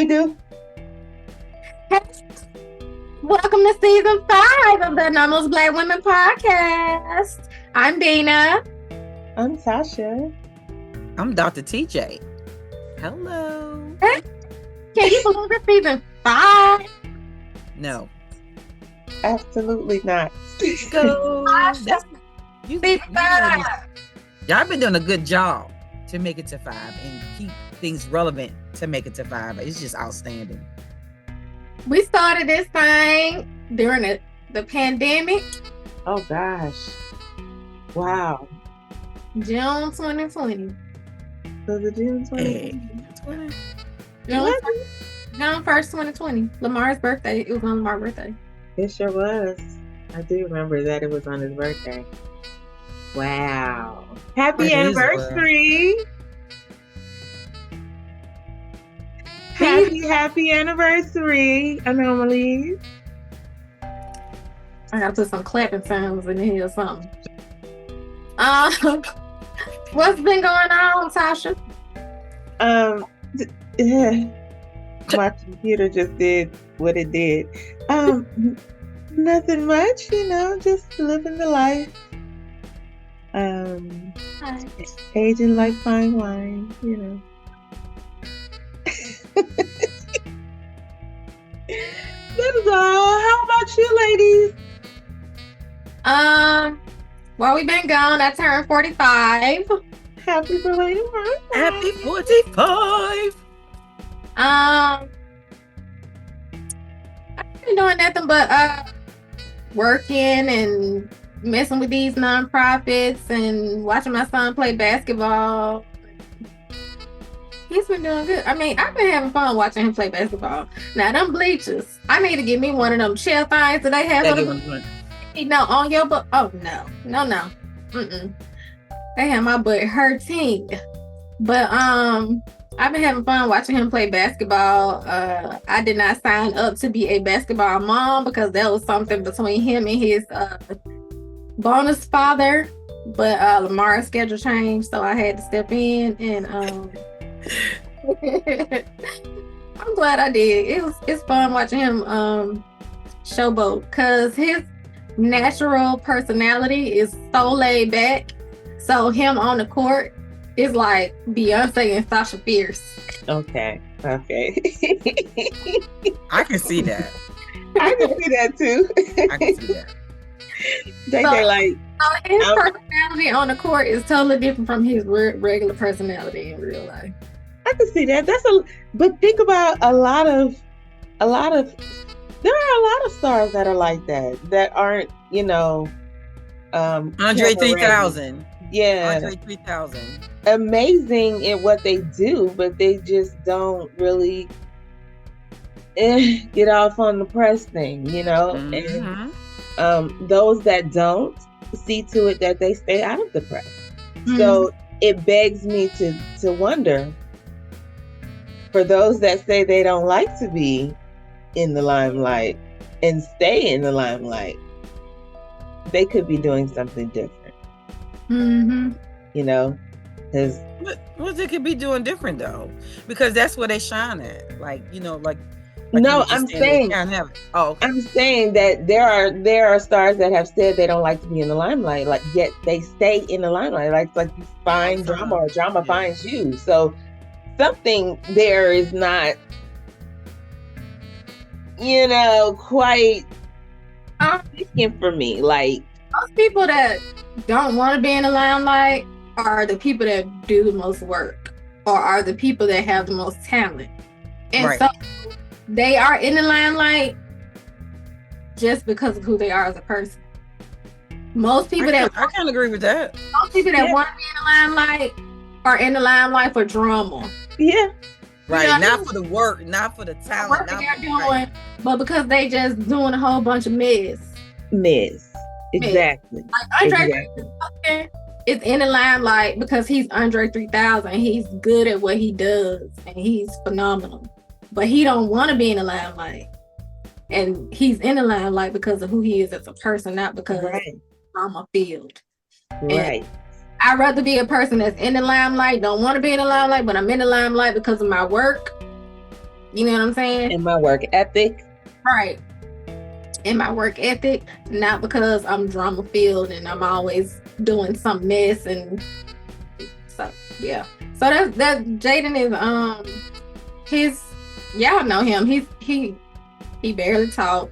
we do? Welcome to season 5 of the Anomalous Black Women podcast. I'm Bina. I'm Tasha. I'm Dr. TJ. Hello. Can you believe it's season 5? No. Absolutely not. Go. Season 5. Y'all been doing a good job to make it to 5 and keep things relevant to make it to 5. It's just outstanding. We started this thing during the pandemic. Oh gosh. Wow. June 2020. So the June 20. June 1st, 2020. Lamar's birthday. It was on Lamar's birthday. It sure was. I do remember that it was on his birthday. Wow. Happy anniversary. Happy anniversary, Anomalous. I gotta put some clapping sounds in here or something. What's been going on, Tasha? My computer just did what it did. Nothing much, just living the life. Aging like fine wine, That is all. How about you, ladies? While we've been gone, I turned 45. Happy belated birthday. Happy 45. I haven't been doing nothing but working and messing with these nonprofits and watching my son play basketball. He's been doing good. I mean, I've been having fun watching him play basketball. Now, them bleachers, I need to get me one of them chair things that they have on your butt. Oh, no. Mm-mm. They have my butt hurting. But I've been having fun watching him play basketball. I did not sign up to be a basketball mom because that was something between him and his bonus father. But Lamar's schedule changed, so I had to step in and I'm glad I did. It's fun watching him showboat because his natural personality is so laid back. So him on the court is like Beyonce and Tasha Fierce. Okay. I can see that. I can see that too. I can see that. His personality on the court is totally different from his regular personality in real life. I can see that. But think about a lot of there are a lot of stars that are like that aren't, Andre 3000. Yeah. Andre 3000. Amazing in what they do, but they just don't really get off on the press thing, Mm-hmm. And those that don't see to it that they stay out of the press. Mm-hmm. So it begs me to wonder, for those that say they don't like to be in the limelight and stay in the limelight, they could be doing something different. Mm-hmm. Because what they could be doing different though, because that's where they shine at. No, I'm saying that there are stars that have said they don't like to be in the limelight, yet they stay in the limelight. Like you find drama or drama finds you. So something there is not, quite speaking for me. Like most people that don't want to be in the limelight are the people that do the most work, or are the people that have the most talent, and so they are in the limelight just because of who they are as a person. Most people I can't agree with that. Most people that want to be in the limelight are in the limelight for drama. Yeah. Right. Not for the work, not for the talent. But because they just doing a whole bunch of mess. Exactly. Like Andre 3000 is in the limelight because he's Andre 3000. He's good at what he does and he's phenomenal. But he don't want to be in the limelight. And he's in the limelight because of who he is as a person, not because I'm a field. Right. And I'd rather be a person that's in the limelight, don't want to be in the limelight, but I'm in the limelight because of my work, You know what I'm saying? In my work ethic. Right. In my work ethic, not because I'm drama filled and I'm always doing some mess and so yeah. So that Jaden is his y'all know him. He barely talk.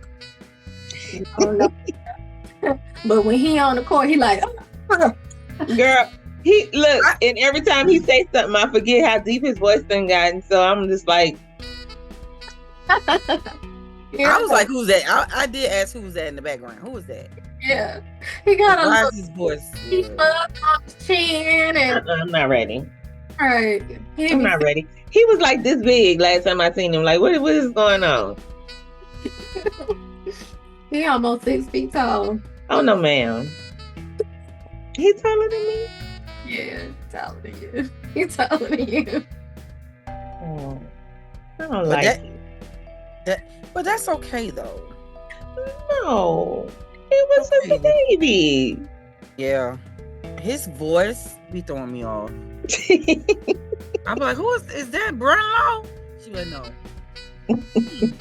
I don't know. But when he on the court, he like Girl, he look, and every time he say something, I forget how deep his voice done gotten. So I'm just like, yeah. I was like, who's that? I did ask who was that in the background. Who was that? Yeah, he got a Why little is his voice? he's up on his chin and I'm not ready. right. I'm not ready. He was like this big last time I seen him. Like, what is going on? He almost 6 feet tall. Oh no, ma'am. He taller than me. Yeah, taller than you. He's taller than you. Oh, I don't like it. But that's okay though. No, it was just a baby. Yeah, his voice be throwing me off. I'm like, who is that? Brunlow? She like, no. He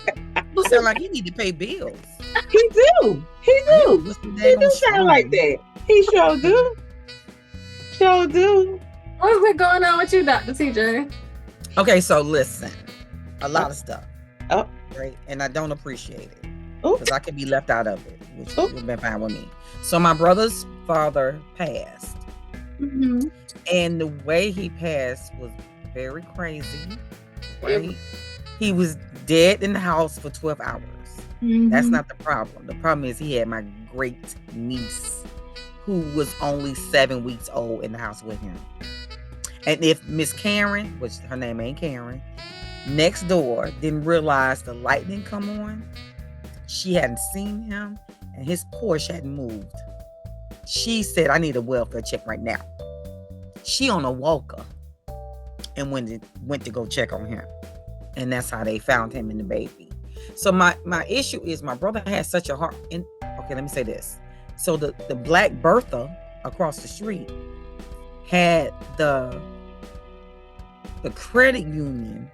sound like he need to pay bills. He do. He do sound like that. He sure do. Sure do. What's been going on with you, Dr. TJ? Okay, so listen, a lot of stuff. Oh, right, and I don't appreciate it oh, because I could be left out of it, which would have been fine with me. So my brother's father passed, and the way he passed was very crazy. Right, he was dead in the house for 12 hours. That's not the problem. The problem is he had my great niece, who was only 7 weeks old, in the house with him. And if Miss Karen, which her name ain't Karen, next door didn't realize the light didn't come on, she hadn't seen him, and his Porsche hadn't moved. She said, I need a welfare check right now. She on a walker and went to go check on him. And that's how they found him and the baby. So my issue is my brother had such a heart. And okay, let me say this. So the Black Bertha across the street had the credit union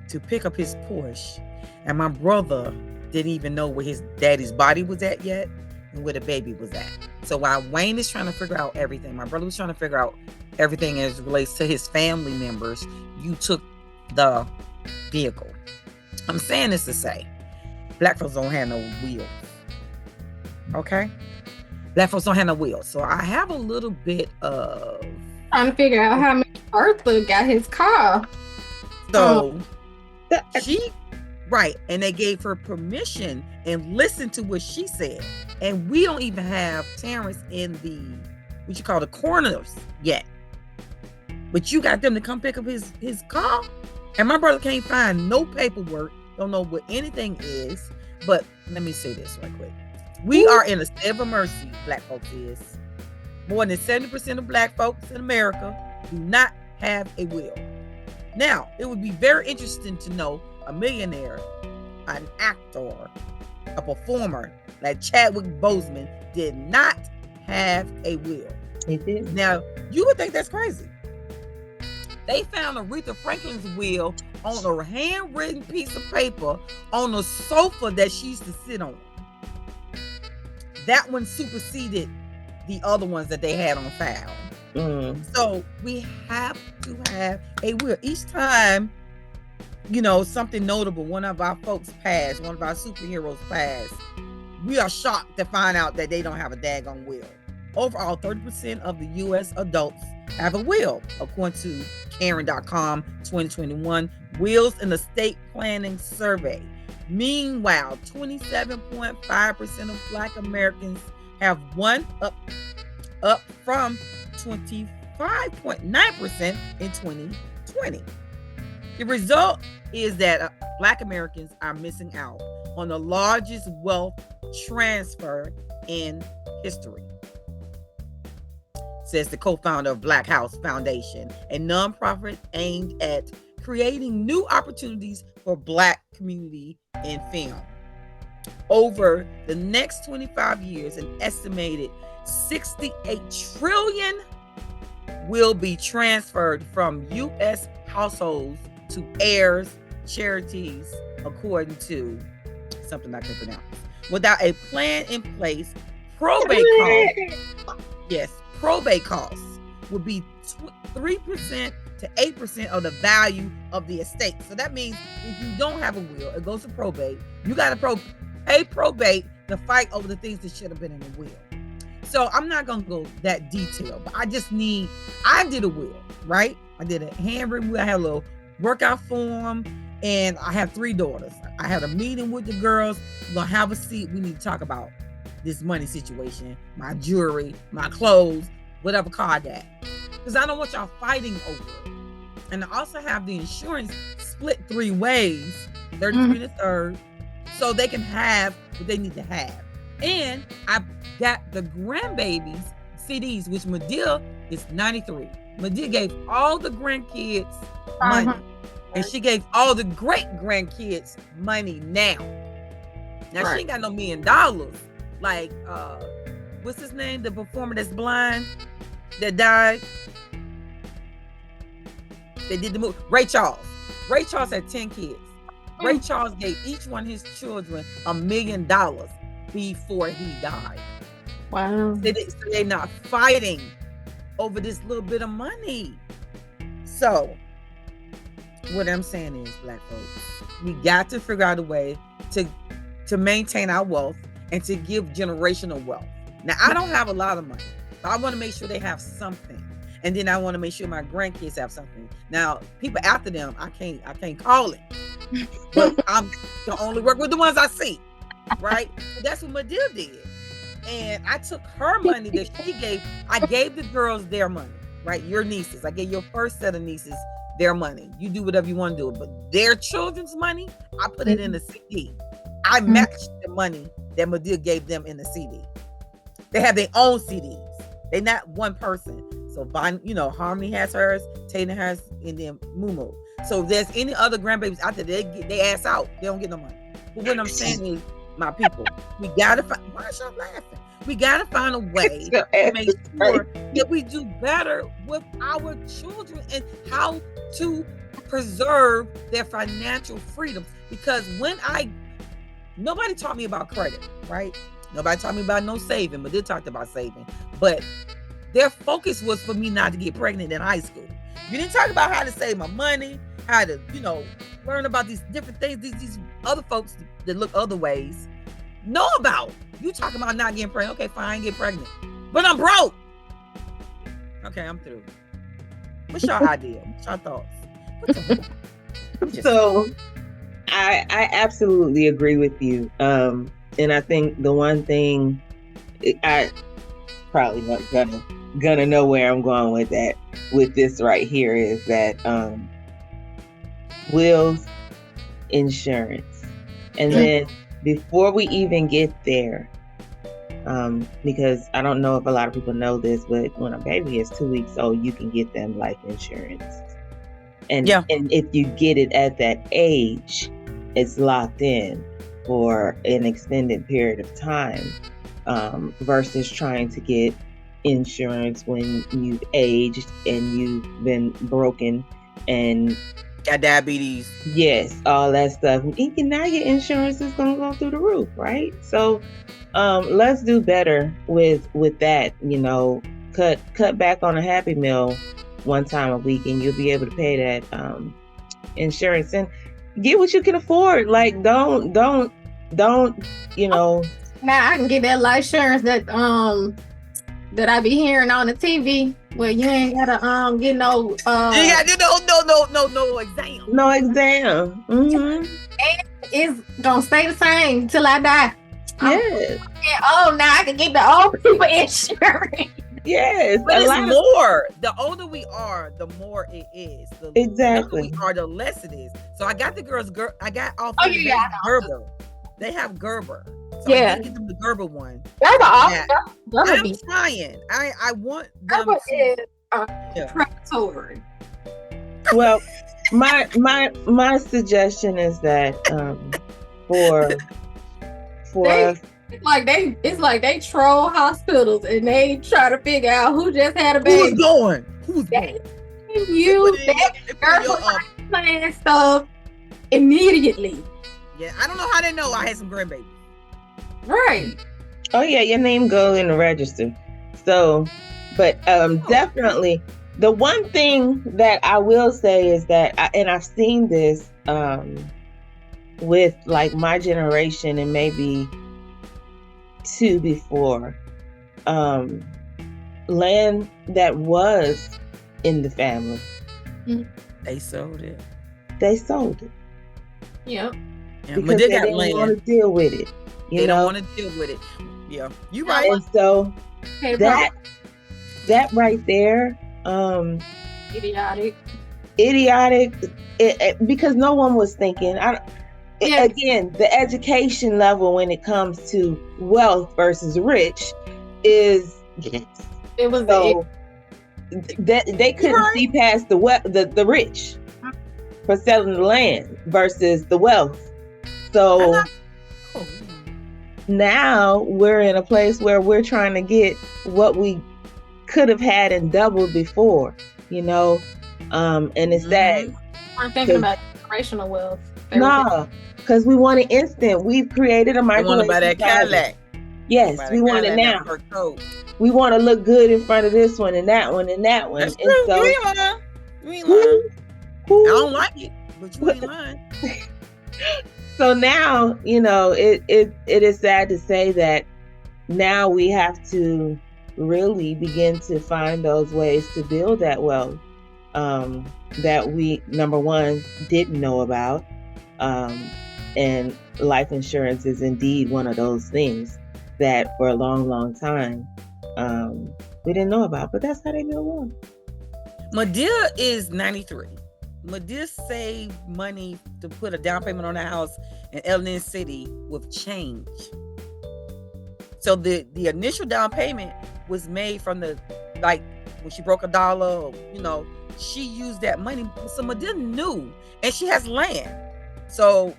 to pick up his Porsche, and my brother didn't even know where his daddy's body was at yet and where the baby was at. So while Wayne is trying to figure out everything, my brother was trying to figure out everything as it relates to his family members. You took the vehicle. I'm saying this to say, Black folks don't have no wheels. Okay? Black folks don't have no wheels. So I have a little bit of trying to figure out how much Bertha got his car. So right, and they gave her permission and listened to what she said. And we don't even have Terrence in the what you call the corners yet. But you got them to come pick up his car. And my brother can't find no paperwork, don't know what anything is. But let me say this right quick. We are in a state of emergency, Black folks is. More than 70% of Black folks in America do not have a will. Now, it would be very interesting to know a millionaire, an actor, a performer like Chadwick Boseman did not have a will. He did. Now, you would think that's crazy. They found Aretha Franklin's will on a handwritten piece of paper on a sofa that she used to sit on. That one superseded the other ones that they had on file. So we have to have a will. Each time, something notable, one of our folks passed, one of our superheroes passed, we are shocked to find out that they don't have a daggone will. Overall, 30% of the U.S. adults have a will, according to Karen.com 2021 Wills in the State Planning Survey. Meanwhile, 27.5% of Black Americans have one, up from 25.9% in 2020. The result is that Black Americans are missing out on the largest wealth transfer in history, says the co-founder of Black House Foundation, a nonprofit aimed at creating new opportunities for Black community in film. Over the next 25 years, an estimated $68 trillion will be transferred from U.S. households to heirs charities according to something I can pronounce. Without a plan in place, probate costs would be 3% to 8% of the value of the estate. So that means if you don't have a will, it goes to probate. You got to pay probate to fight over the things that should have been in the will. So I'm not going to go that detailed, but I did a will, right? I did a handwritten will. I had a little workout form, and I have 3 daughters. I had a meeting with the girls. We're going to have a seat. We need to talk about this money situation, my jewelry, my clothes, whatever, car that. Because I don't want y'all fighting over it. And I also have the insurance split 3 ways, 33 to 3rd, so they can have what they need to have. And I got the grandbabies CDs, which Medea is 93. Medea gave all the grandkids money. And she gave all the great grandkids money now. Now she ain't got no $1 million. Like, what's his name? The performer that's blind that died. They did the movie. Ray Charles. Ray Charles had 10 kids. Ray Charles gave each one of his children $1 million before he died. Wow. So they're not fighting over this little bit of money. So what I'm saying is, Black folks, we got to figure out a way to maintain our wealth and to give generational wealth. Now, I don't have a lot of money, but I want to make sure they have something. And then I want to make sure my grandkids have something. Now, people after them, I can't call it. But I'm gonna only work with the ones I see. Right? That's what Medea did. And I took her money that she gave. I gave the girls their money, right? Your nieces. I gave your first set of nieces their money. You do whatever you want to do. But their children's money, I put it in the CD. I matched the money that Medea gave them in the CD. They have their own CDs. They're not one person. So, Harmony has hers, Taylor has, and then Mumu. So if there's any other grandbabies out there, they get their ass out. They don't get no money. But what I'm saying is, my people, we gotta find. Why is y'all laughing? We gotta find a way to make sure that we do better with our children and how to preserve their financial freedoms. Because nobody taught me about credit, right? Nobody taught me about no saving, but they talked about saving. But their focus was for me not to get pregnant in high school. You didn't talk about how to save my money, how to, learn about these different things these other folks that look other ways know about. You talking about not getting pregnant. Okay, fine, get pregnant. But I'm broke. Okay, I'm through. What's your idea? What's your thoughts? So I absolutely agree with you. And I think the one thing I probably not gonna know where I'm going with this right here is that wills, insurance, and then before we even get there, because I don't know if a lot of people know this, but when a baby is 2 weeks old, you can get them life insurance, and if you get it at that age, it's locked in for an extended period of time, versus trying to get insurance when you've aged and you've been broken and got diabetes. Yes, all that stuff. And now your insurance is gonna go through the roof, right? So let's do better with that. Cut back on a Happy Meal one time a week, and you'll be able to pay that insurance and get what you can afford. Like don't. Now I can get that life insurance that I be hearing on the TV, where you ain't gotta get no you got to no exam. No exam. Mm-hmm. And it's gonna stay the same till I die. Yes. Now I can get the old people insurance. Yes. But it's more. The older we are, the more it is. Exactly. The older we are, the less it is. So I got the girls. I got all three. Gerber. They have Gerber. So yeah. I did get them the Gerber one. Gerber I'm trying. I want them Gerber is predatory. Well, my suggestion is that for it's like they troll hospitals and they try to figure out who just had a baby. Who's going? You Gerber plan stuff. immediately. Yeah, I don't know how they know I had some grandbabies. Right. Oh yeah, your name goes in the register. So, but definitely the one thing that I will say is that, and I've seen this with like my generation and maybe two before, land that was in the family, they sold it. They sold it. Yep. Yeah, because they didn't want to deal with it. They don't want to deal with it. Yeah, you right. And so that right there, idiotic, because no one was thinking. Again, the education level when it comes to wealth versus rich is it was so that they couldn't see past the rich for selling the land versus the wealth. So now we're in a place where we're trying to get what we could have had and doubled before, and it's that. I'm thinking about generational wealth. No, because we want it instant. We've created a microwave. We want to buy that Cadillac. Yes, we want it now. We want to look good in front of this one and that one and that one. That's true. So, you ain't lying. I don't like it, but you ain't lying. So now, it is sad to say that now we have to really begin to find those ways to build that wealth that we, number one, didn't know about. And life insurance is indeed one of those things that for a long, long time we didn't know about. But that's how they build wealth. Madea is 93. Madea saved money to put a down payment on a house in Ellen City with change. So the initial down payment was made from when she broke $1, she used that money. So Madea knew, and she has land. So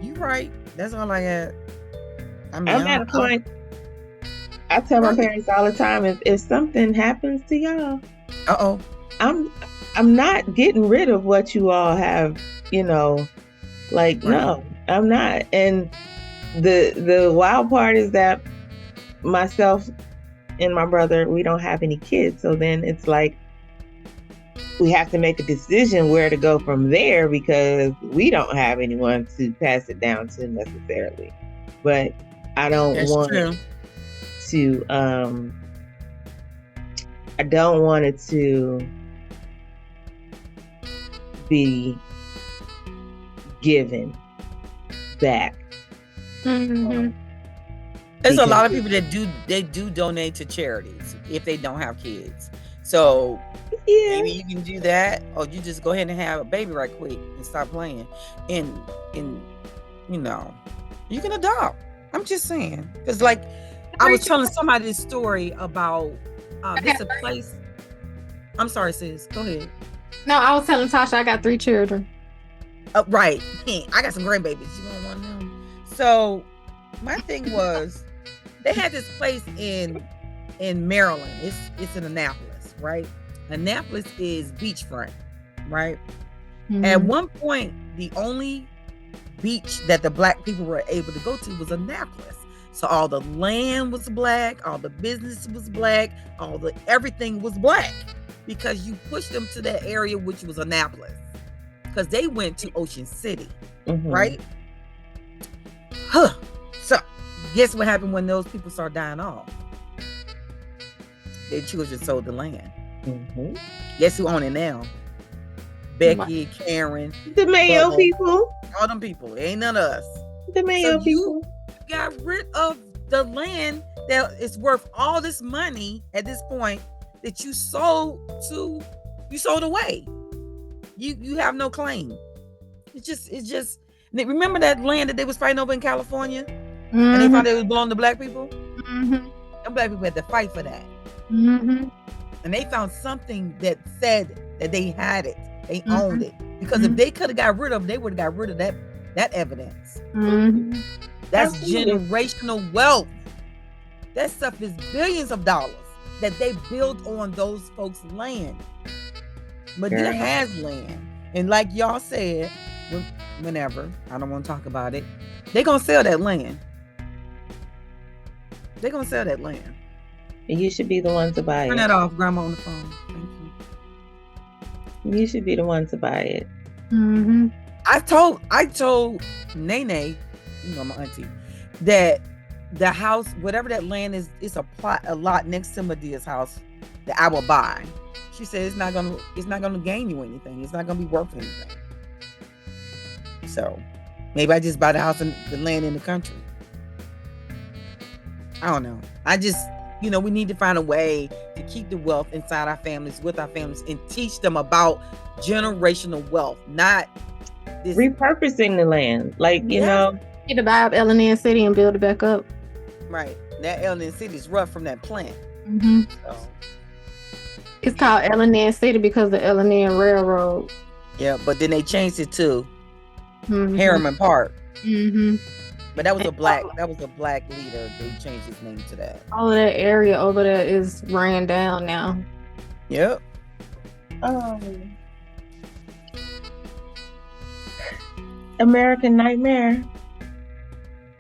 you right. That's all I had. I'm at a point. I tell my parents all the time, if something happens to y'all, I'm not getting rid of what you all have, no, I'm not. And the wild part is that myself and my brother, we don't have any kids. So then it's like, we have to make a decision where to go from there because we don't have anyone to pass it down to necessarily. But I don't want it to, I don't want it to be given back. Mm-hmm. There's a lot of people that do donate to charities if they don't have kids. So maybe you can do that, or you just go ahead and have a baby right quick and stop playing. And you can adopt. I'm just saying, because I was telling somebody this story about this a place. I'm sorry, sis. Go ahead. No, I was telling Tasha I got 3 children. Right. I got some grandbabies. You want one of them? So my thing was, they had this place in Maryland. It's in Annapolis, right? Annapolis is beachfront, right? Mm-hmm. At one point, the only beach that the black people were able to go to was Annapolis. So all the land was black, all the business was black, everything was black, because you pushed them to that area, which was Annapolis, because they went to Ocean City, right? So guess what happened when those people start dying off? Their children sold the land. Guess who own it now? Becky, Karen, the Mayo people, all them people. It ain't none of us. The Mayo people. You got rid of the land that is worth all this money at this point that you sold away. You have no claim. It's just. Remember that land that they was fighting over in California, and they thought it was belonging to black people. Them black people had to fight for that. And they found something that said that they had it, they owned it. Because if they could have got rid of it, they would have got rid of that evidence. That's generational wealth. That stuff is billions of dollars that they built on those folks' land. Madea has land, And like y'all said, whenever, I don't want to talk about it, they're going to sell that land. They're going to sell that land. And you should be the one to buy it. Turn that off, Grandma on the phone. Thank you. You should be the one to buy it. Mm-hmm. I told Nene, you know, my auntie, that the house, whatever that land is, it's a lot next to Medea's house that I will buy. She said it's not gonna gain you anything. It's not gonna be worth anything. So maybe I just buy the house and the land in the country. I don't know. I just, you know, we need to find a way to keep the wealth inside our families, with our families, and teach them about generational wealth, not this repurposing the land. Like, you know, need to buy up L&N City and build it back up. Right. That L&N City is rough from that plant. Mm-hmm. So. It's called L&N City because of the L&N Railroad. Yeah, but then they changed it to Harriman Park. Mm-hmm. But that was a black leader. They changed his name to that. All of that area over there is ran down now. Yep. American Nightmare.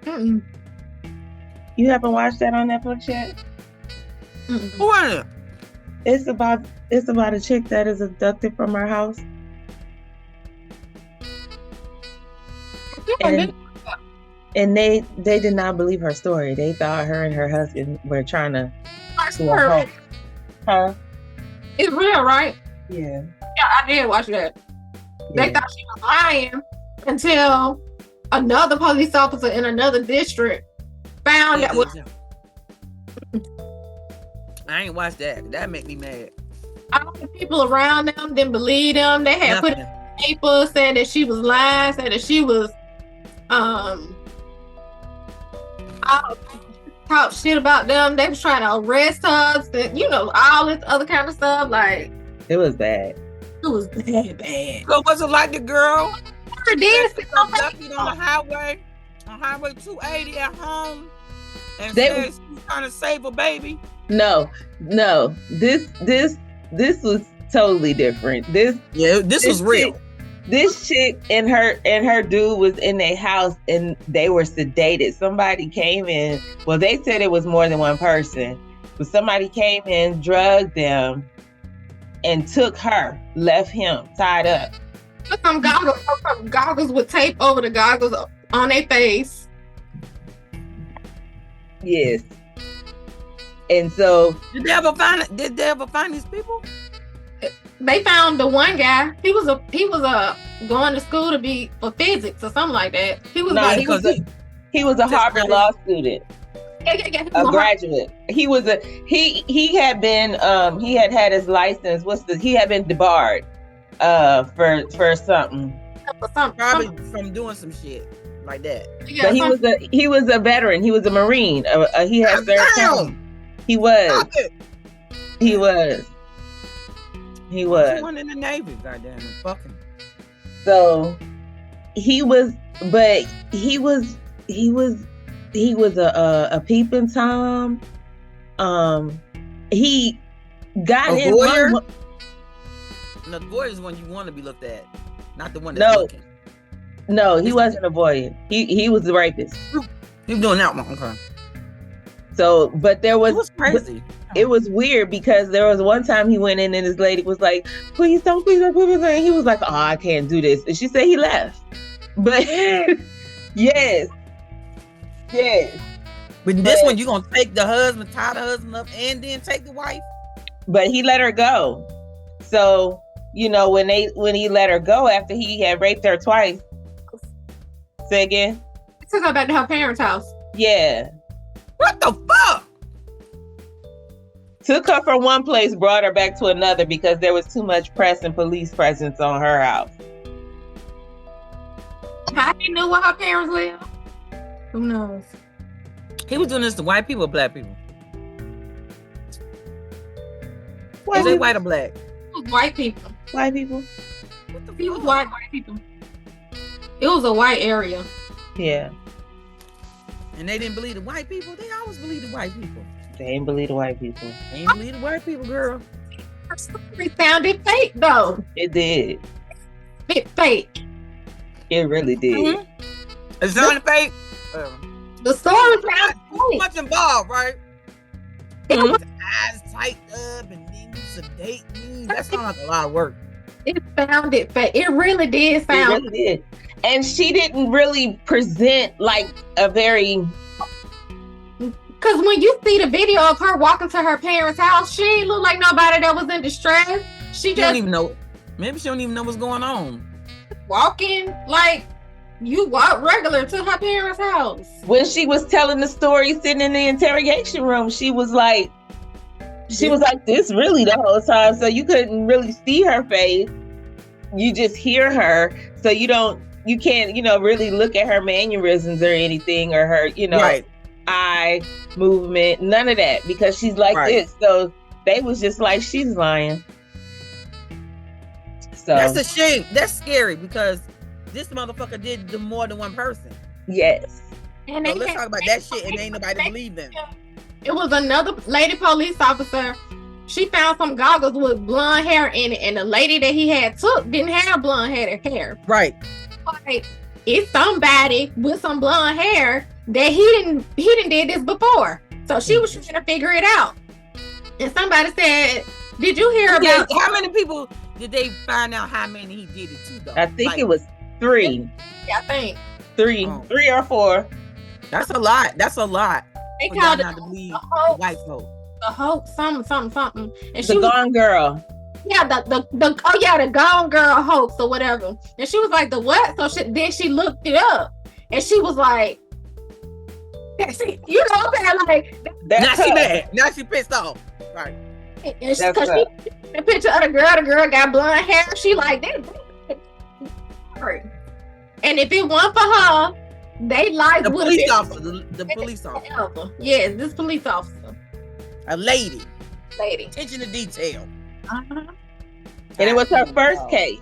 Mm-mm. You haven't watched that on Netflix yet? Who is it? It's about a chick that is abducted from her house. And they did not believe her story. They thought her and her husband were trying to do a hoax. Huh? It's real, right? Yeah. Yeah, I did watch that. They thought she was lying until another police officer in another district found that was. I ain't watched that. That make me mad. All the people around them didn't believe them. They had put in paper saying that she was lying, saying that she was talk shit about them. They was trying to arrest her, you know, all this other kind of stuff. Like, it was bad. It was bad. So was it like the girl never did abducted on the highway, on Highway 280 at home, and said she was trying to save a baby? No. This was totally different. This was real. This chick and her dude was in their house and they were sedated. Somebody came in. Well, they said it was more than one person, but somebody came in, drugged them, and took her, left him tied up. Some goggles with tape over the goggles on their face. Yes. And so did they ever find these people? They found the one guy. He was going to school to be for physics or something like that. He was a Harvard law student. A graduate. He was he had had his license. He had been debarred for something. Probably from doing some shit like that. Yeah, but he was a veteran. He was a Marine. He had served time. He was. He was. He was. He went in the Navy, goddamn it, fucking. So he was a peeping Tom. He got in. The voyeur is one you want to be looked at, not the one that's looking. No, he wasn't a voyeur. He was the rapist. He was doing that one. Okay. So, but there was. It was crazy. It was weird because there was one time he went in and his lady was like, please don't put it. And he was like, oh, I can't do this. And she said he left. But yes. But this one, you gonna take the husband, tie the husband up, and then take the wife? But he let her go. So, you know, when he let her go after he had raped her twice. Say again? He took her back to her parents' house. Yeah. What the fuck? Took her from one place, brought her back to another because there was too much press and police presence on her house. How he knew where her parents lived? Who knows? He was doing this to white people or black people? Is it white or black? It was white people. White people? He was white people. It was a white area. Yeah. And they didn't believe the white people? They always believe the white people. They ain't believe the white people. They ain't believe the white people, girl. Her story sounded fake, though. It did. bit fake. It really did. Mm-hmm. It sounded fake. The story was too much involved, right? Mm-hmm. Eyes tight up and then you sedate me. That sounds like a lot of work. It sounded fake. It really did sound. It really did. And she didn't really present like a very. Because when you see the video of her walking to her parents' house, she ain't look like nobody that was in distress. She don't even know. Maybe she don't even know what's going on. Walking like you walk regular to her parents' house. When she was telling the story sitting in the interrogation room, she was like this really the whole time. So you couldn't really see her face. You just hear her. So you can't, really look at her mannerisms or anything or her, right. eye movement, none of that, because she's like this. So they was just like, she's lying. So that's a shame. That's scary because this motherfucker did to more than one person. Yes. And so let's talk about that shit and ain't nobody believe them. It was another lady police officer. She found some goggles with blonde hair in it, and the lady that he had took didn't have blonde hair. Right. Like, it's somebody with some blonde hair that he didn't did this before. So she was trying to figure it out. And somebody said, "Did you hear about how many people did they find out how many he did it to though?" I think it was 3. Yeah, I think 3 or 4. That's a lot. They called it not to believe white folk. The hope, something. And the Gone Girl. Yeah, the Gone Girl hoax or whatever. And she was like, the what? So then she looked it up, and she was like, you know what I'm saying? Like, now she mad. Now she pissed off. Right. And she the picture of the girl got blonde hair. She like, this. And if it weren't for her, they lied. The police officer. The police officer. Yes, this police officer. A lady. Attention to detail. Uh-huh. And it was her first case.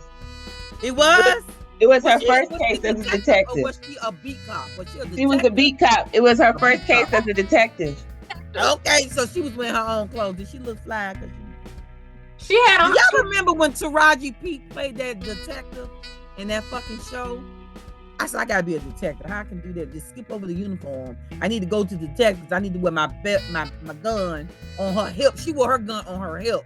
It was? It was her first case as a detective. Or was she a beat cop? She was a beat cop. It was her first case as a detective. Okay, so she was wearing her own clothes. Did she look fly? She had on. Y'all remember when Taraji P played that detective in that fucking show? I said, I gotta be a detective. How I can do that? Just skip over the uniform. I need to go to detectives. I need to wear my gun on her hip. She wore her gun on her hip.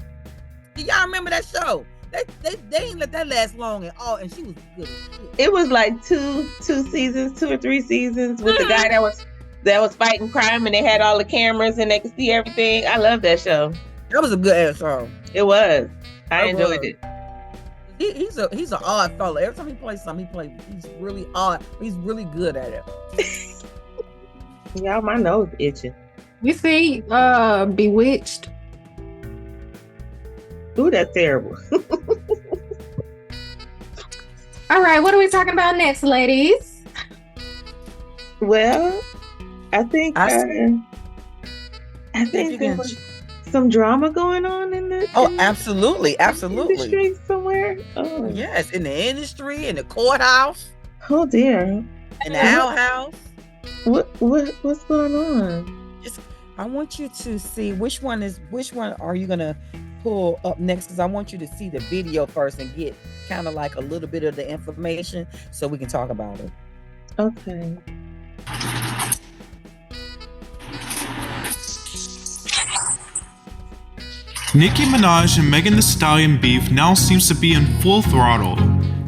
Do y'all remember that show? They didn't let that last long at all, and she was good as shit. It was like 2 seasons, 2 or 3 seasons with the guy that was fighting crime, and they had all the cameras and they could see everything. I love that show. That was a good ass show. It was. I enjoyed it. He's an odd fella. Every time he plays something, he's really odd. He's really good at it. Y'all, my nose itching. We see Bewitched. Ooh, that's terrible. All right, what are we talking about next, ladies? Well, I think there was some drama going on in the absolutely industry somewhere. Oh yes, in the industry, in the courthouse. Oh dear. In the outhouse. What's going on? I want you to see which one are you gonna pull up next, because I want you to see the video first and get kind of like a little bit of the information so we can talk about it. Okay. Nicki Minaj and Megan Thee Stallion beef now seems to be in full throttle.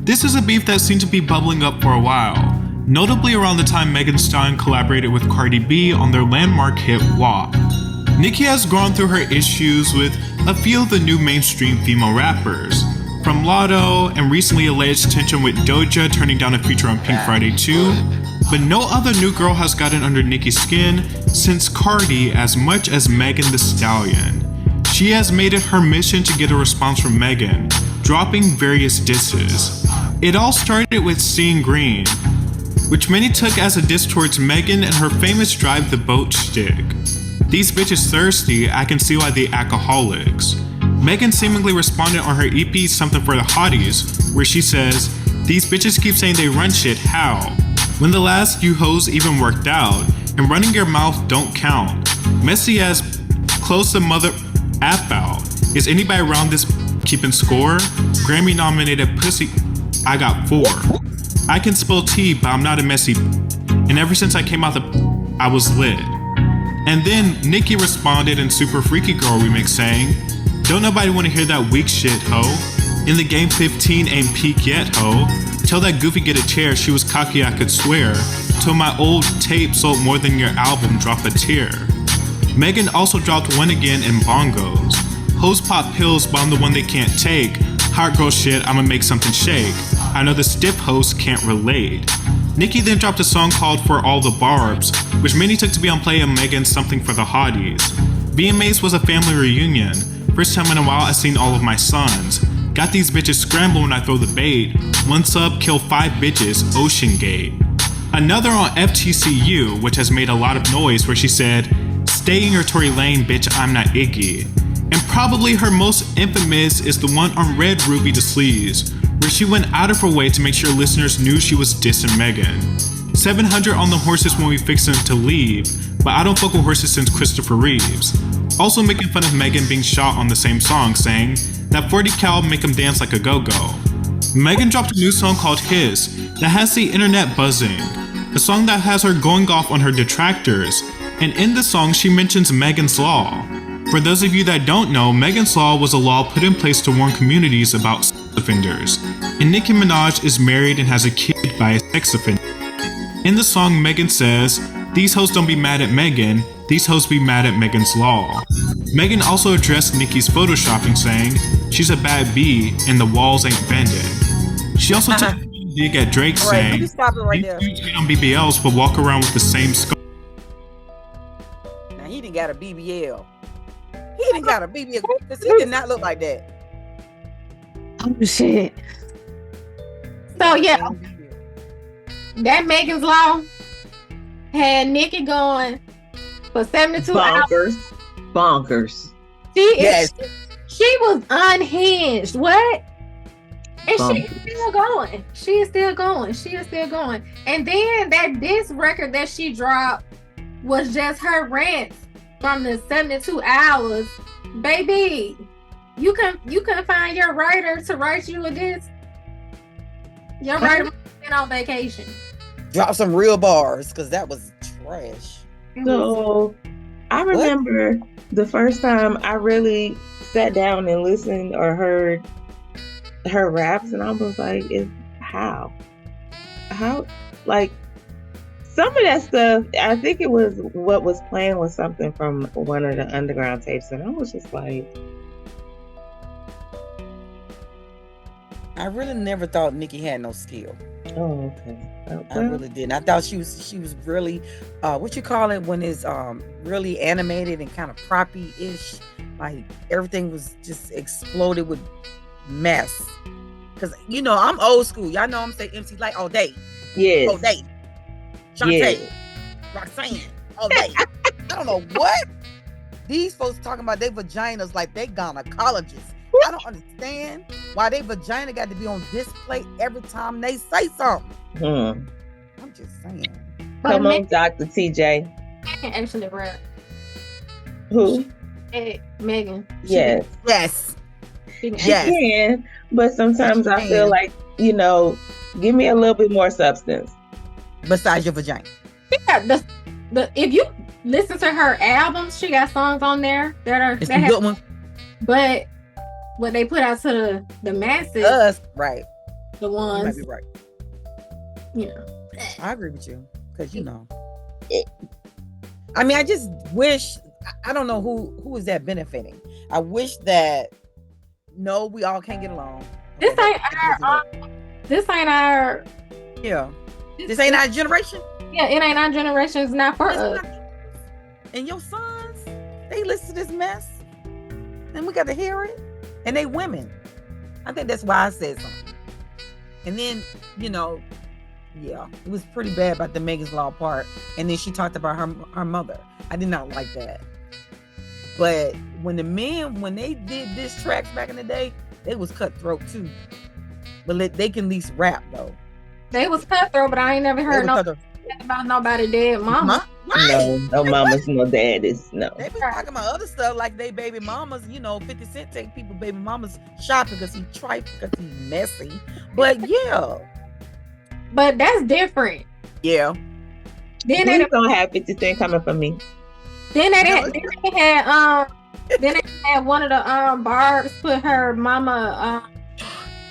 This is a beef that seemed to be bubbling up for a while, notably around the time Megan Thee Stallion collaborated with Cardi B on their landmark hit WAP. Nicki has gone through her issues with a few of the new mainstream female rappers, from Lotto and recently alleged tension with Doja turning down a feature on Pink Friday 2, but no other new girl has gotten under Nicki's skin since Cardi as much as Megan Thee Stallion. She has made it her mission to get a response from Megan, dropping various disses. It all started with Seeing Green, which many took as a diss towards Megan and her famous Drive the Boat shtick. These bitches thirsty, I can see why they alcoholics. Megan seemingly responded on her EP Something for the Hotties, where she says, "These bitches keep saying they run shit, how? When the last you hoes even worked out, and running your mouth don't count. Messy as close the mother app out. Is anybody around this keeping score? Grammy nominated pussy I got 4. I can spill tea, but I'm not a messy. And ever since I came out I was lit. And then Nicki responded in Super Freaky Girl remix saying, don't nobody want to hear that weak shit, ho. In the game 15 ain't peak yet, ho. Tell that goofy get a chair, she was cocky I could swear. Till my old tape sold more than your album, drop a tear. Megan also dropped One Again in Bongos. Hoes pop pills, but I'm the one they can't take. Hot girl shit, I'ma make something shake. I know the stiff hosts can't relate. Nicki then dropped a song called For All the Barbs, which many took to be on play and Megan's Something for the Hotties. VMAs was a family reunion. First time in a while I seen all of my sons. Got these bitches scramble when I throw the bait. 1 sub, kill 5 bitches, Ocean Gate. Another on FTCU, which has made a lot of noise, where she said, stay in your Tory Lane, bitch, I'm not Iggy. And probably her most infamous is the one on Red Ruby to Sleaze, where she went out of her way to make sure listeners knew she was dissing Megan. 700 on the horses when we fixin' to leave, but I don't fuck with horses since Christopher Reeves. Also making fun of Megan being shot on the same song, saying, that 40 cal make him dance like a go-go. Megan dropped a new song called His that has the internet buzzing, a song that has her going off on her detractors, and in the song she mentions Megan's Law. For those of you that don't know, Megan's Law was a law put in place to warn communities about sex offenders, and Nicki Minaj is married and has a kid by a sex offender. In the song, Megan says, these hoes don't be mad at Megan, these hoes be mad at Megan's Law. Megan also addressed Nicki's photoshopping, saying, she's a bad bee and the walls ain't bending. She also took a dig at Drake, saying, these dudes hate on BBLs but walk around with the same skull. Now he done got a BBL. He done got a BBL because he did not look like that. Oh shit. So yeah, that Megan's Law had Nicki going for 72 hours. Bonkers. She was unhinged. What? And she is still going. She is still going. And then that diss record that she dropped was just her rants from the 72 hours. Baby, you can find your writer to write you a diss. Your writer must have been on vacation. Drop some real bars, because that was trash. So I remember the first time I really sat down and listened or heard her raps, and I was like, how like some of that stuff, I think it was what was playing was something from one of the underground tapes, and I was just like, I really never thought Nicki had no skill. oh, okay. I really didn't. I thought she was really what you call it when it's really animated and kind of proppy-ish. Like everything was just exploded with mess. Cause I'm old school. Y'all know I'm saying MC Light all day. Yes. All day. Shantae. Roxanne. All day. I don't know what these folks talking about their vaginas like they gynecologists. I don't understand why their vagina got to be on display every time they say something. I'm just saying. Come on, Dr. TJ. Megan actually rap. Who? Megan. Yes. She can, but sometimes I feel like, give me a little bit more substance. Besides your vagina. Yeah, if you listen to her albums, she got songs on there that have good ones. But what they put out to the masses, right? The ones, you might be right. I agree with you because I mean, I just wish I don't know who is that benefiting. I wish that we all can't get along. This ain't our. Yeah. This ain't our generation. Yeah, it ain't our generation. It's not for us. And your sons, they listen to this mess, and we got to hear it. And they women. I think that's why I said something. And then, it was pretty bad about the Megan's Law part. And then she talked about her mother. I did not like that. But when they did diss tracks back in the day, they was cutthroat too. But they can at least rap though. They was cutthroat, but I ain't never heard about nobody dead mama. No mamas, no daddies, no. They be talking about other stuff like they baby mamas. 50 Cent take people baby mamas shopping because he trifling, because he messy. But yeah. But that's different. Yeah. Then they don't have 50 Cent coming from me. Then they had one of the Barbs put her mama.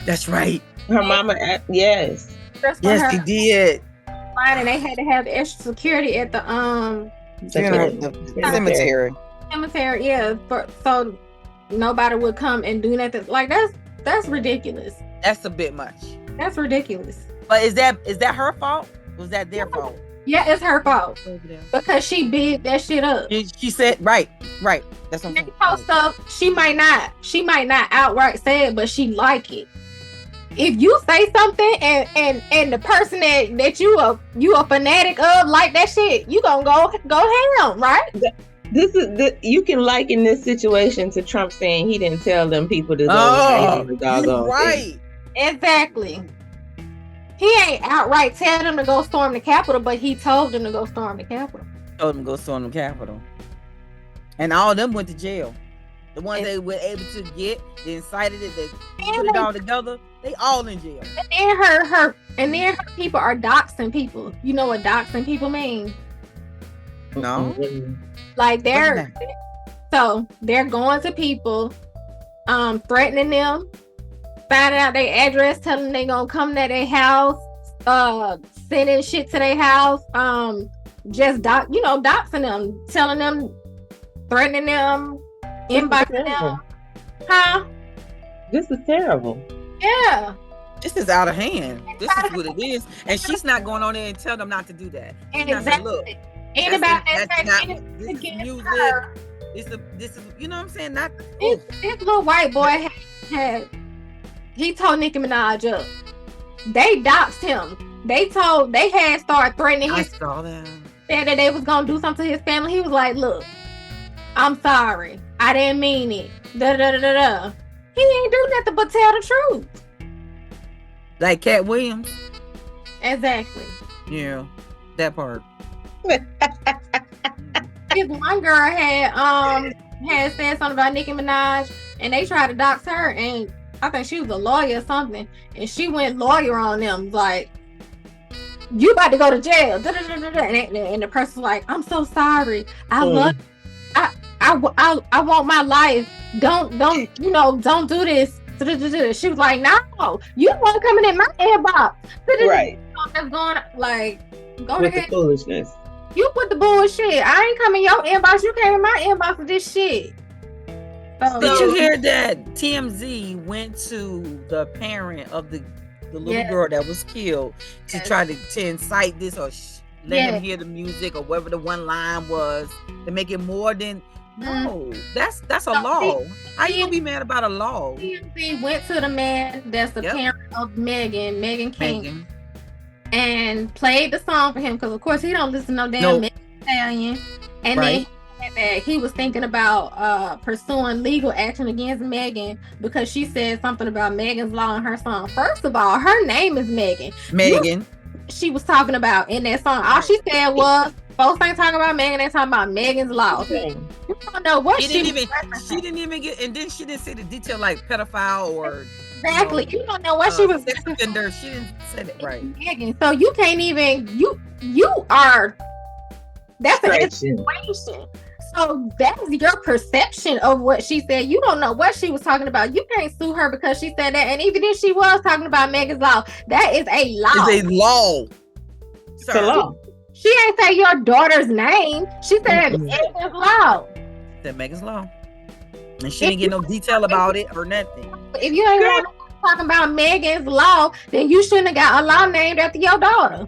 That's right. Her mama, yes. Yes, he did. And they had to have extra security at the cemetery. Cemetery, yeah. So nobody would come and do nothing. Like that's ridiculous. That's a bit much. That's ridiculous. But is that her fault? Was that their fault? Yeah, it's her fault because she bid that shit up. She said right. That's what I'm saying. Stuff she might not outright say it, but she like it. If you say something and the person that you a fanatic of like that shit, you gonna go ham, right? You can liken this situation to Trump saying he didn't tell them people to go on the doggone right. Exactly. He ain't outright tell them to go storm the Capitol, but he told them to go storm the Capitol. Told them to go storm the Capitol. And all of them went to jail. The ones they were able to get, they incited it, they put it all together, they all in jail. And then her people are doxing people. You know what doxing people mean? No. Like they're going to people, threatening them, finding out their address, telling them they gonna come to their house, sending shit to their house, just doxing them, telling them, threatening them, inboxing them. Huh? This is terrible. Yeah. This is out of hand. This is what it is. And she's not going on there and tell them not to do that. Exactly. Look, ain't about that. This is music. This is, you know what I'm saying? This little white boy he told Nicki Minaj up. They doxed him. They had started threatening his. I saw them. Said that they was gonna do something to his family. He was like, "Look, I'm sorry. I didn't mean it." Da da da da da. He ain't do nothing but tell the truth. Like Cat Williams. Exactly. Yeah, that part. This one girl had said something about Nicki Minaj, and they tried to dox her, and I think she was a lawyer or something, and she went lawyer on them, like, you about to go to jail. And the person's like, I'm so sorry. I love I want my life. Don't do this. She was like, no, you want coming in my inbox. Right. That's going like go with ahead. The foolishness. You put the bullshit. I ain't coming your inbox. You came in my inbox with this shit. Did you hear that TMZ went to the parent of the little girl that was killed to try to incite this or let him hear the music or whatever the one line was to make it more than that's a law. How you gonna be mad about a law? TMZ went to the man that's the parent of Megan King, and played the song for him because of course he don't listen to no damn Megan Stallion. And then that he was thinking about pursuing legal action against Megan because she said something about Megan's Law in her song. First of all, her name is Megan. She was talking about in that song. All she said was, folks ain't talking about Megan, they talking about Megan's Law. You don't know what she didn't even get, and then she didn't say the detail like pedophile or exactly. You don't know what she was. Sex offender. She didn't say that right. Megan, so you can't even. You are. That's an inspiration. So that's your perception of what she said. You don't know what she was talking about. You can't sue her because she said that. And even if she was talking about Megan's Law, that is a law. It's a law. It's a law. She ain't say your daughter's name. She said Megan's Law. Said Megan's Law. And she didn't get no detail about it or nothing. If you ain't talking about Megan's Law, then you shouldn't have got a law named after your daughter.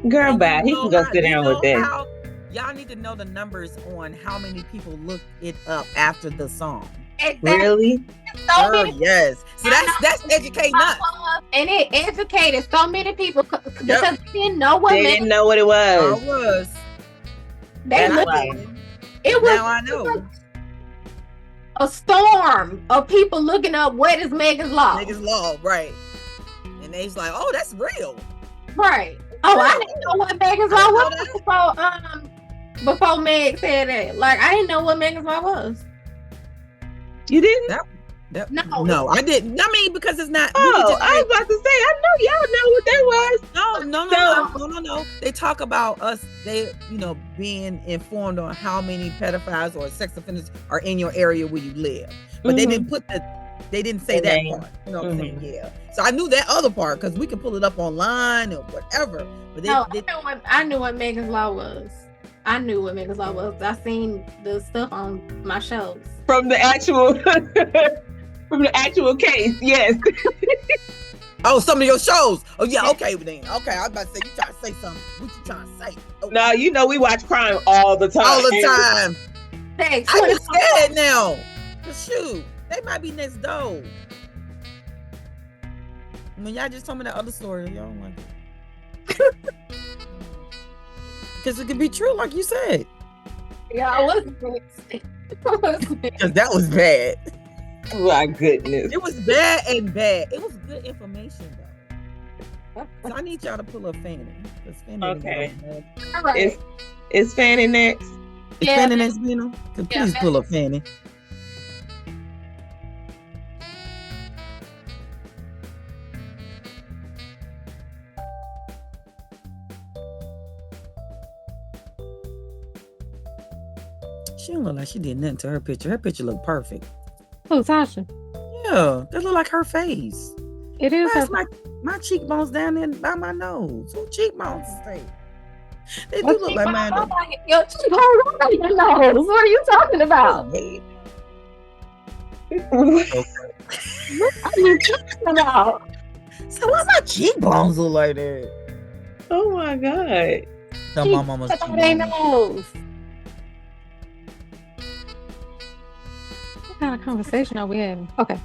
Girl, bye. He can go sit down with that. Y'all need to know the numbers on how many people looked it up after the song. Exactly. Really? Yes. So that's educating us. And it educated so many people because they didn't know what it was. It was. It was. Now I know. A storm of people looking up what is Megan's Law. Megan's Law, right? And they's like, oh, that's real. Right. Oh, I didn't know what Megan's Law was. So before Meg said that. Like, I didn't know what Megan's Law was. You didn't? No, I didn't. I mean, because it's not. Oh, I was about to say, I know y'all know what that was. No. They talk about us. They, being informed on how many pedophiles or sex offenders are in your area where you live, but they didn't put They didn't say that part. You know what I'm saying? Yeah. So I knew that other part because we can pull it up online or whatever. But I knew what Megan's Law was. I knew what Megan's Law was. I seen the stuff on my shelves from the actual case. Yes. Oh, some of your shows. Oh yeah. Okay, then. Okay, I was about to say you trying to say something. What you trying to say? Okay. No, we watch crime all the time. All the time. Thanks. I'm scared now. Shoot, they might be next door. When y'all just told me that other story, y'all don't like it. Because it could be true, like you said. Yeah, I wasn't. Because that was bad. My goodness. It was bad and bad. It was good information, though. So I need y'all to pull up Fanny. Okay. All right. Is Fanny next? Is Fanny next, Bina? Please pull up Fanny. She don't look like she did nothing to her picture. Her picture look perfect. Who, Tasha? Yeah, that look like her face. It is. My cheekbones down there by my nose. Who cheekbones is they? They do look like mine. Your cheekbones are your nose. What are you talking about? Okay. What are you talking about? So why my cheekbones look like that? Oh my God. Tell my mama's cheekbones. What kind of conversation are we having? Okay.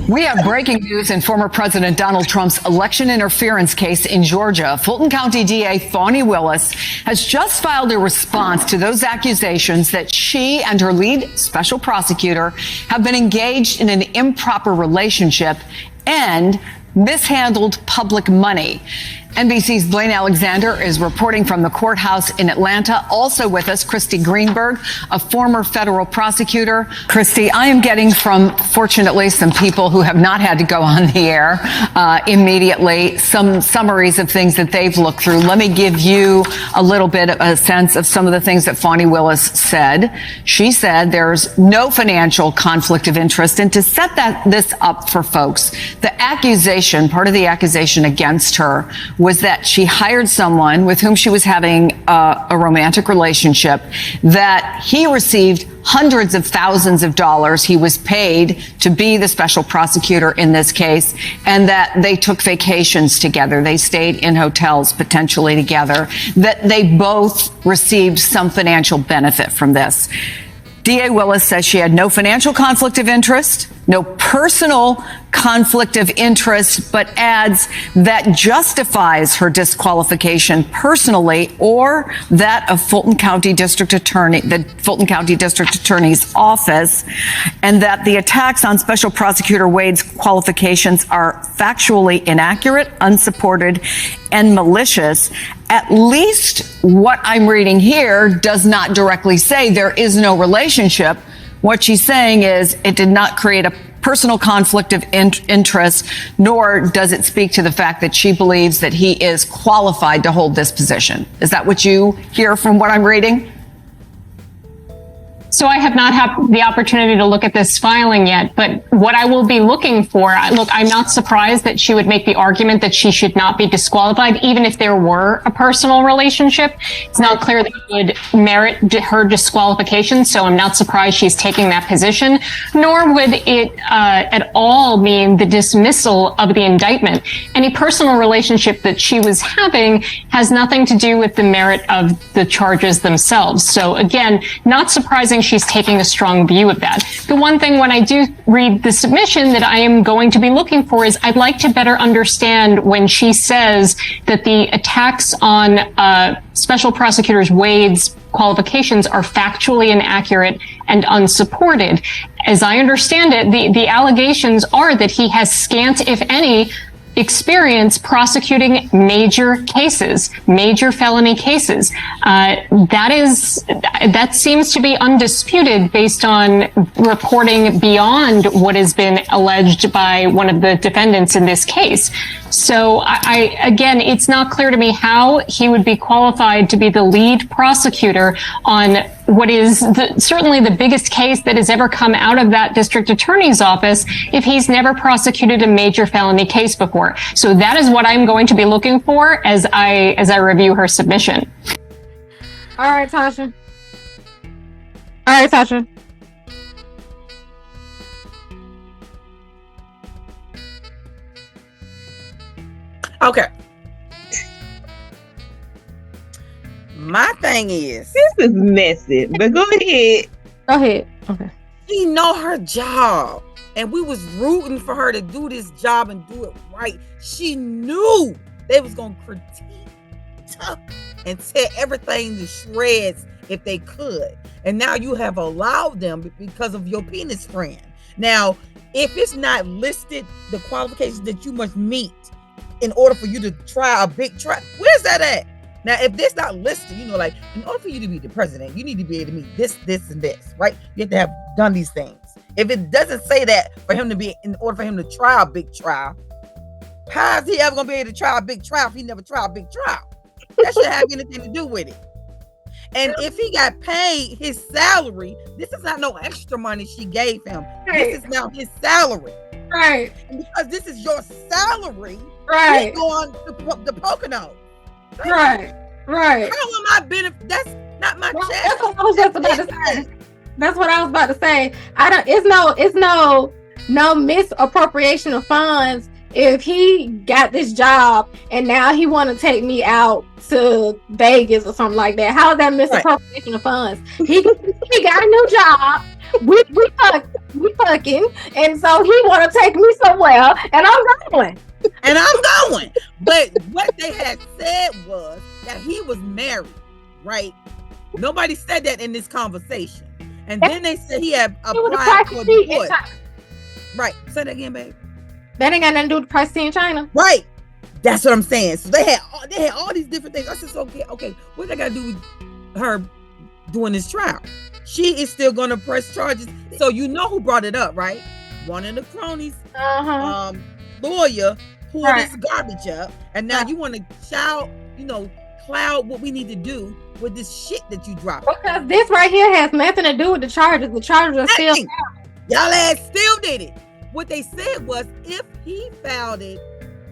We have breaking news in former President Donald Trump's election interference case in Georgia. Fulton County DA Fani Willis has just filed a response to those accusations that she and her lead special prosecutor have been engaged in an improper relationship and mishandled public money. NBC's Blaine Alexander is reporting from the courthouse in Atlanta. Also with us, Christy Greenberg, a former federal prosecutor. Christy, I am getting from, fortunately, some people who have not had to go on the air immediately, some summaries of things that they've looked through. Let me give you a little bit of a sense of some of the things that Fani Willis said. She said there's no financial conflict of interest. And to set this up for folks, the accusation, part of the accusation against her was that she hired someone with whom she was having a romantic relationship, that he received hundreds of thousands of dollars. He was paid to be the special prosecutor in this case, and that they took vacations together. They stayed in hotels potentially together, that they both received some financial benefit from this. DA Willis says she had no financial conflict of interest, no personal conflict of interest, but adds that justifies her disqualification personally or that of Fulton County District Attorney, the Fulton County District Attorney's office, and that the attacks on Special Prosecutor Wade's qualifications are factually inaccurate, unsupported, and malicious. At least what I'm reading here does not directly say there is no relationship. What she's saying is it did not create a personal conflict of interest, nor does it speak to the fact that she believes that he is qualified to hold this position. Is that what you hear from what I'm reading? So I have not had the opportunity to look at this filing yet, but what I will be looking for, look, I'm not surprised that she would make the argument that she should not be disqualified, even if there were a personal relationship. It's not clear that it would merit her disqualification, so I'm not surprised she's taking that position, nor would it at all mean the dismissal of the indictment. Any personal relationship that she was having has nothing to do with the merit of the charges themselves. So again, not surprising she's taking a strong view of that. The one thing when I do read the submission that I am going to be looking for is I'd like to better understand when she says that the attacks on Special Prosecutors Wade's qualifications are factually inaccurate and unsupported. As I understand it, the allegations are that he has scant, if any, experience prosecuting major cases, major felony cases. That seems to be undisputed based on reporting beyond what has been alleged by one of the defendants in this case. So again, it's not clear to me how he would be qualified to be the lead prosecutor on what is certainly the biggest case that has ever come out of that district attorney's office if he's never prosecuted a major felony case before. So that is what I'm going to be looking for as I review her submission. All right, Tasha. Okay. My thing is, this is messy, but go ahead. Okay. She know her job, and we was rooting for her to do this job and do it right. She knew they was gonna critique and tear everything to shreds if they could. And now you have allowed them because of your penis friend. Now, if it's not listed, the qualifications that you must meet in order for you to try a big trial, where's that at? Now, if this not listed, in order for you to be the president, you need to be able to meet this, and this, right? You have to have done these things. If it doesn't say that for him to be, in order for him to try a big trial, how is he ever going to be able to try a big trial if he never tried a big trial? That shouldn't have anything to do with it. And if he got paid his salary, this is not no extra money she gave him. Right. This is now his salary. Right. And because this is your salary, right, you go on the Pocono. Right. How am I benefit? That's not my check. That's what I was just about to say. That's what I was about to say. It's no misappropriation of funds. If he got this job and now he want to take me out to Vegas or something like that, how is that misappropriation of funds? He got a new job. We fucking, and so he want to take me somewhere, and I'm going. But what they had said was that he was married, right? Nobody said that in this conversation. And then they said he had applied for divorce. Right. Say that again, babe. That ain't got nothing to do with privacy in China. Right. That's what I'm saying. So they had all these different things. I said, okay, what they got to do with her doing this trial? She is still going to press charges. So you know who brought it up, right? One of the cronies, lawyer, pulled this garbage up. And now you want to cloud what we need to do with this shit that you dropped. Because this right here has nothing to do with the charges. The charges are still down. Y'all ass still did it. What they said was if he filed it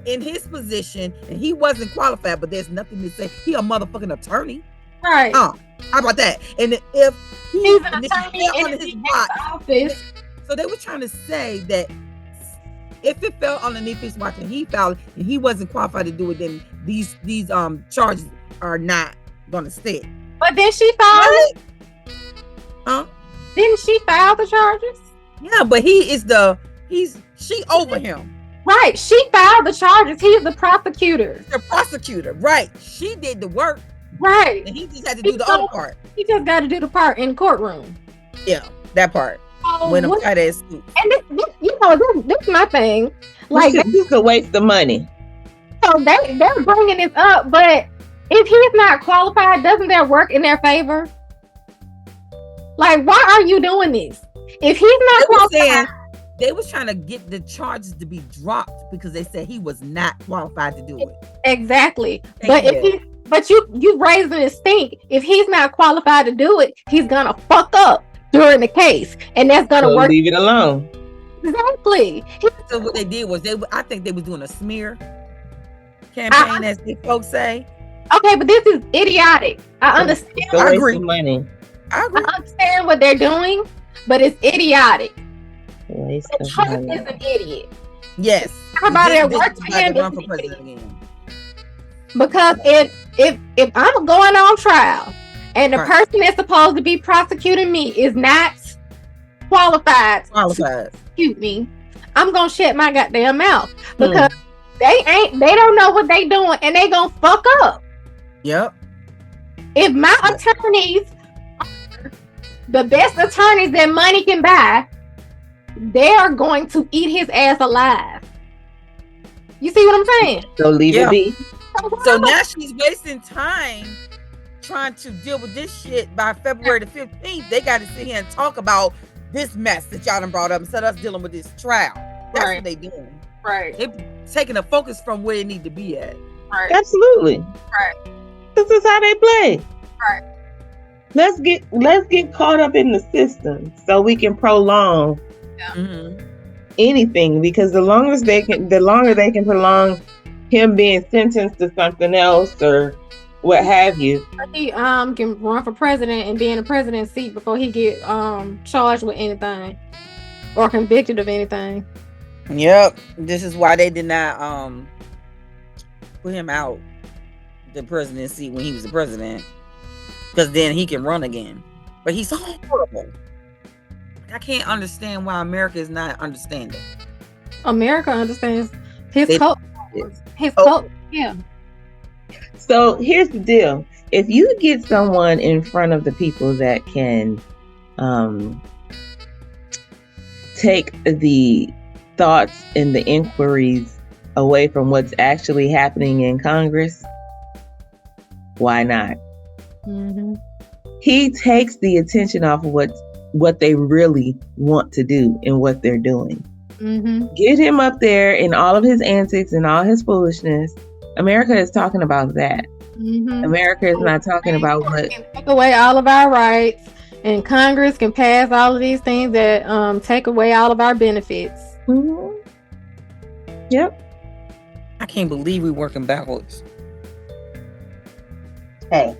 in his position and he wasn't qualified, but there's nothing to say, he a motherfucking attorney. Right. How about that? And if he's an attorney in his office. So they were trying to say that if it fell underneath his watch and he filed it and he wasn't qualified to do it, then these charges are not gonna stick. But then she filed it. Huh? Didn't she file the charges? Yeah, but she over him. Right. She filed the charges. He's the prosecutor. The prosecutor, right. She did the work. Right. And he just had to do the other part. He just got to do the part in the courtroom. Yeah, that part. When I'm tight ass suit. And this is my thing. Like, this is a waste of money. So they're bringing this up, but if he's not qualified, doesn't that work in their favor? Like, why are you doing this? If he's not qualified, they was trying to get the charges to be dropped because they said he was not qualified to do it. Exactly. But you raising a stink. If he's not qualified to do it, he's gonna fuck up during the case, and that's gonna work. Leave it alone. Exactly. So what they did was I think they was doing a smear campaign, as the folks say. Okay, but this is idiotic. I understand. I agree. Money. I understand what they're doing, but it's idiotic. Trump is an idiot. Yes. Everybody that works for him run for president again. Because if I'm going on trial and the person that's supposed to be prosecuting me is not qualified to prosecute me, I'm gonna shut my goddamn mouth because they don't know what they doing and they gonna fuck up. Yep. If my attorneys are the best attorneys that money can buy, they are going to eat his ass alive. You see what I'm saying? So leave it be. So now she's wasting time trying to deal with this shit. By February the 15th, they got to sit here and talk about this mess that y'all done brought up instead of us dealing with this trial. That's what they doing. Right. They taking the focus from where it need to be at. Right. Absolutely. Right. This is how they play. Right. Let's get caught up in the system so we can prolong anything, because the longer they can prolong him being sentenced to something else or what have you. He can run for president and be in the president's seat before he get charged with anything or convicted of anything. Yep. This is why they did not put him out the presidency when he was the president, because then he can run again. But he's so horrible. I can't understand why America is not understanding. America understands his cult. His cult. Yeah. So here's the deal. If you get someone in front of the people that can take the thoughts and the inquiries away from what's actually happening in Congress, why not? Mm-hmm. He takes the attention off of what they really want to do and what they're doing. Mm-hmm. Get him up there in all of his antics and all his foolishness. America is talking about that. Mm-hmm. America is not talking about what take away all of our rights, and Congress can pass all of these things that take away all of our benefits. Mm-hmm. Yep. I can't believe we're working backwards. Hey,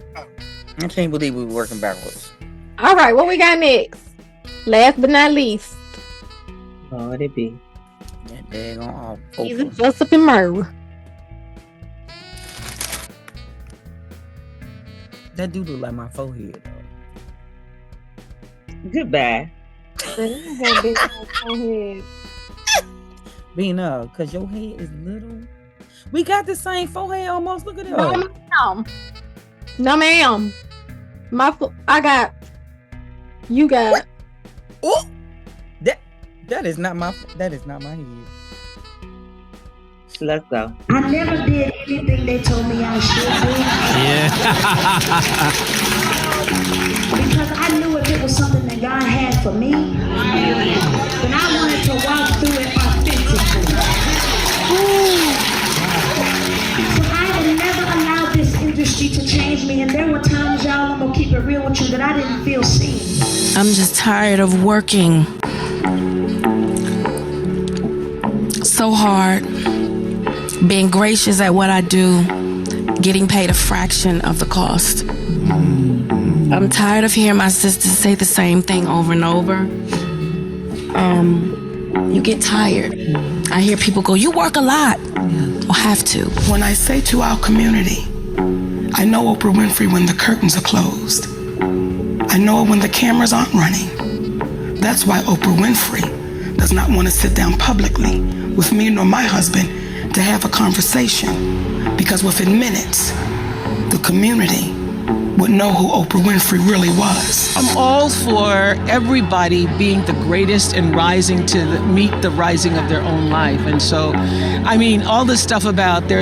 I can't believe we're working backwards. All right, what we got next? Last but not least, what would it be? That daggone either Joseph and Murray. That dude look like my forehead, though. Goodbye. Bina, because your head is little. We got the same forehead almost. Look at it. No, ma'am. You got. Oh, that is not my head. Let's go. I never did anything they told me I should do. Yeah. Because I knew if it was something that God had for me, then I wanted to walk through it authentically. So I have never allowed this industry to change me, and there were times, y'all, I'm gonna keep it real with you, that I didn't feel seen. I'm just tired of working so hard, being gracious at what I do, getting paid a fraction of the cost. I'm tired of hearing my sisters say the same thing over and over. You get tired. I hear people go, you work a lot. I'll have to. When I say to our community, I know Oprah Winfrey when the curtains are closed. I know it when the cameras aren't running. That's why Oprah Winfrey does not want to sit down publicly with me nor my husband to have a conversation, because within minutes, the community would know who Oprah Winfrey really was. I'm all for everybody being the greatest and rising to meet the rising of their own life. And so, I mean, all this stuff about there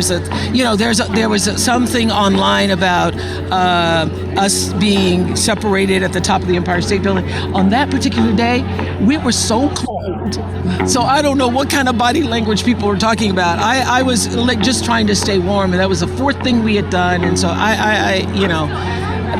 was something online about us being separated at the top of the Empire State Building. On that particular day, we were so cold. So I don't know what kind of body language people were talking about. I was like just trying to stay warm, and that was the fourth thing we had done. And so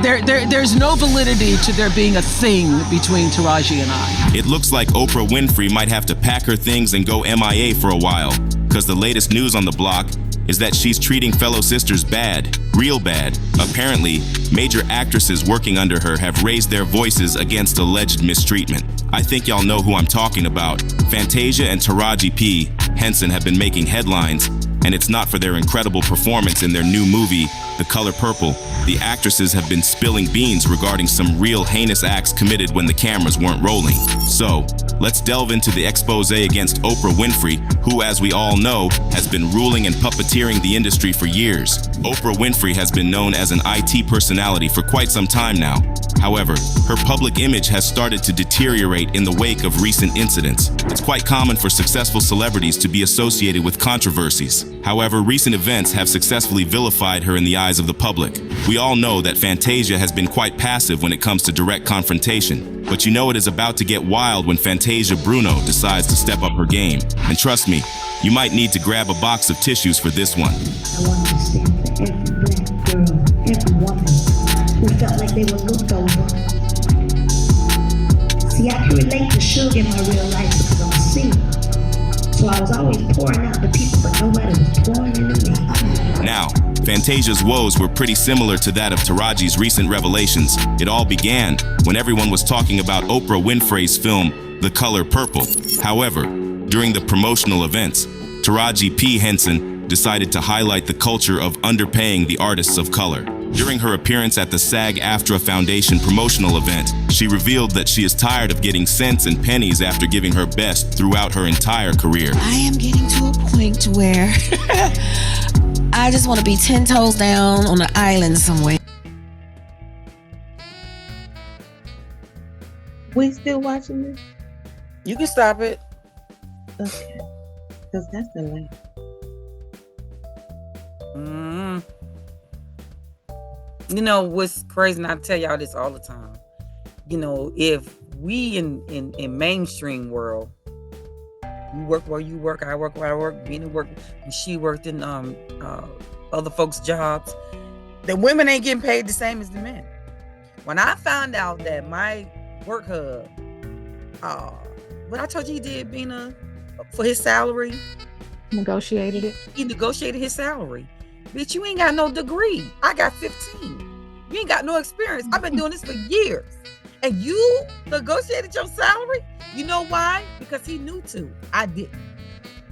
there's no validity to there being a thing between Taraji and I. It looks like Oprah Winfrey might have to pack her things and go MIA for a while, because the latest news on the block is that she's treating fellow sisters bad, real bad. Apparently, major actresses working under her have raised their voices against alleged mistreatment. I think y'all know who I'm talking about. Fantasia and Taraji P. Henson have been making headlines, and it's not for their incredible performance in their new movie, The Color Purple. The actresses have been spilling beans regarding some real heinous acts committed when the cameras weren't rolling. So, let's delve into the expose against Oprah Winfrey, who, as we all know, has been ruling and puppeteering the industry for years. Oprah Winfrey has been known as an IT personality for quite some time now. However, her public image has started to deteriorate in the wake of recent incidents. It's quite common for successful celebrities to be associated with controversies. However, recent events have successfully vilified her in the eyes of the public. We all know that Fantasia has been quite passive when it comes to direct confrontation, but you know it is about to get wild when Fantasia Bruno decides to step up her game. And trust me, you might need to grab a box of tissues for this one. I want to stand for every black girl, every woman who felt like they were looked over. See, I can relate to Suge in my real life because I'm a singer. So I was always pouring out to people, but nobody was pouring into me. Now, Fantasia's woes were pretty similar to that of Taraji's recent revelations. It all began when everyone was talking about Oprah Winfrey's film, The Color Purple. However, during the promotional events, Taraji P. Henson decided to highlight the culture of underpaying the artists of color. During her appearance at the SAG-AFTRA Foundation promotional event, she revealed that she is tired of getting cents and pennies after giving her best throughout her entire career. I am getting to a point where I just want to be 10 toes down on an island somewhere. We still watching this? You can stop it. Okay. Because that's the last. You know what's crazy, and I tell y'all this all the time. You know, if we in mainstream world, you work where you work, I work where I work, Bina worked, and she worked in other folks' jobs, the women ain't getting paid the same as the men. When I found out that my work hub, what I told you he did, Bina, for his salary, Negotiated it. he negotiated his salary. Bitch, you ain't got no degree. I got 15. You ain't got no experience. I've been doing this for years. And you negotiated your salary? You know why? Because he knew to. I didn't.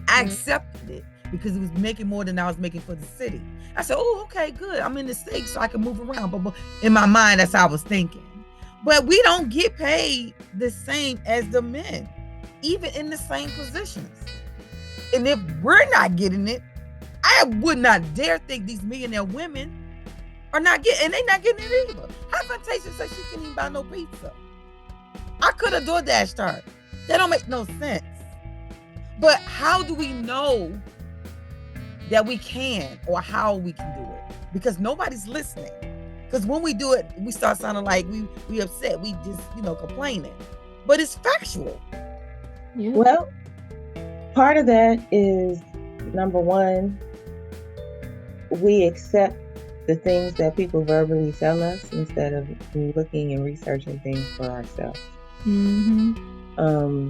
I accepted it because it was making more than I was making for the city. I said, oh, okay, good. I'm in the state so I can move around. But in my mind, that's how I was thinking. But we don't get paid the same as the men, even in the same positions. And if we're not getting it, I would not dare think these millionaire women are not getting, and they're not getting it either. How Fantasia says she can't even buy no pizza? I could have DoorDashed her. That don't make no sense. But how do we know that we can, or how we can do it? Because nobody's listening. Because when we do it, we start sounding like we upset. We just, complaining. But it's factual. Yeah. Well, part of that is, number one, we accept the things that people verbally tell us instead of looking and researching things for ourselves. Mm-hmm.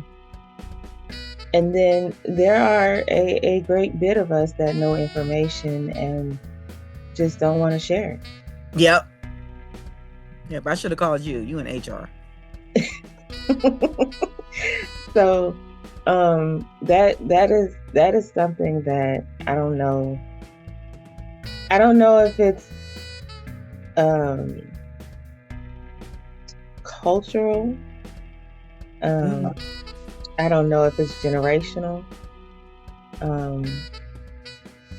And then there are a great bit of us that know information and just don't want to share it. Yep. I should have called you. You in HR. So that is something that I don't know. I don't know if it's cultural. I don't know if it's generational.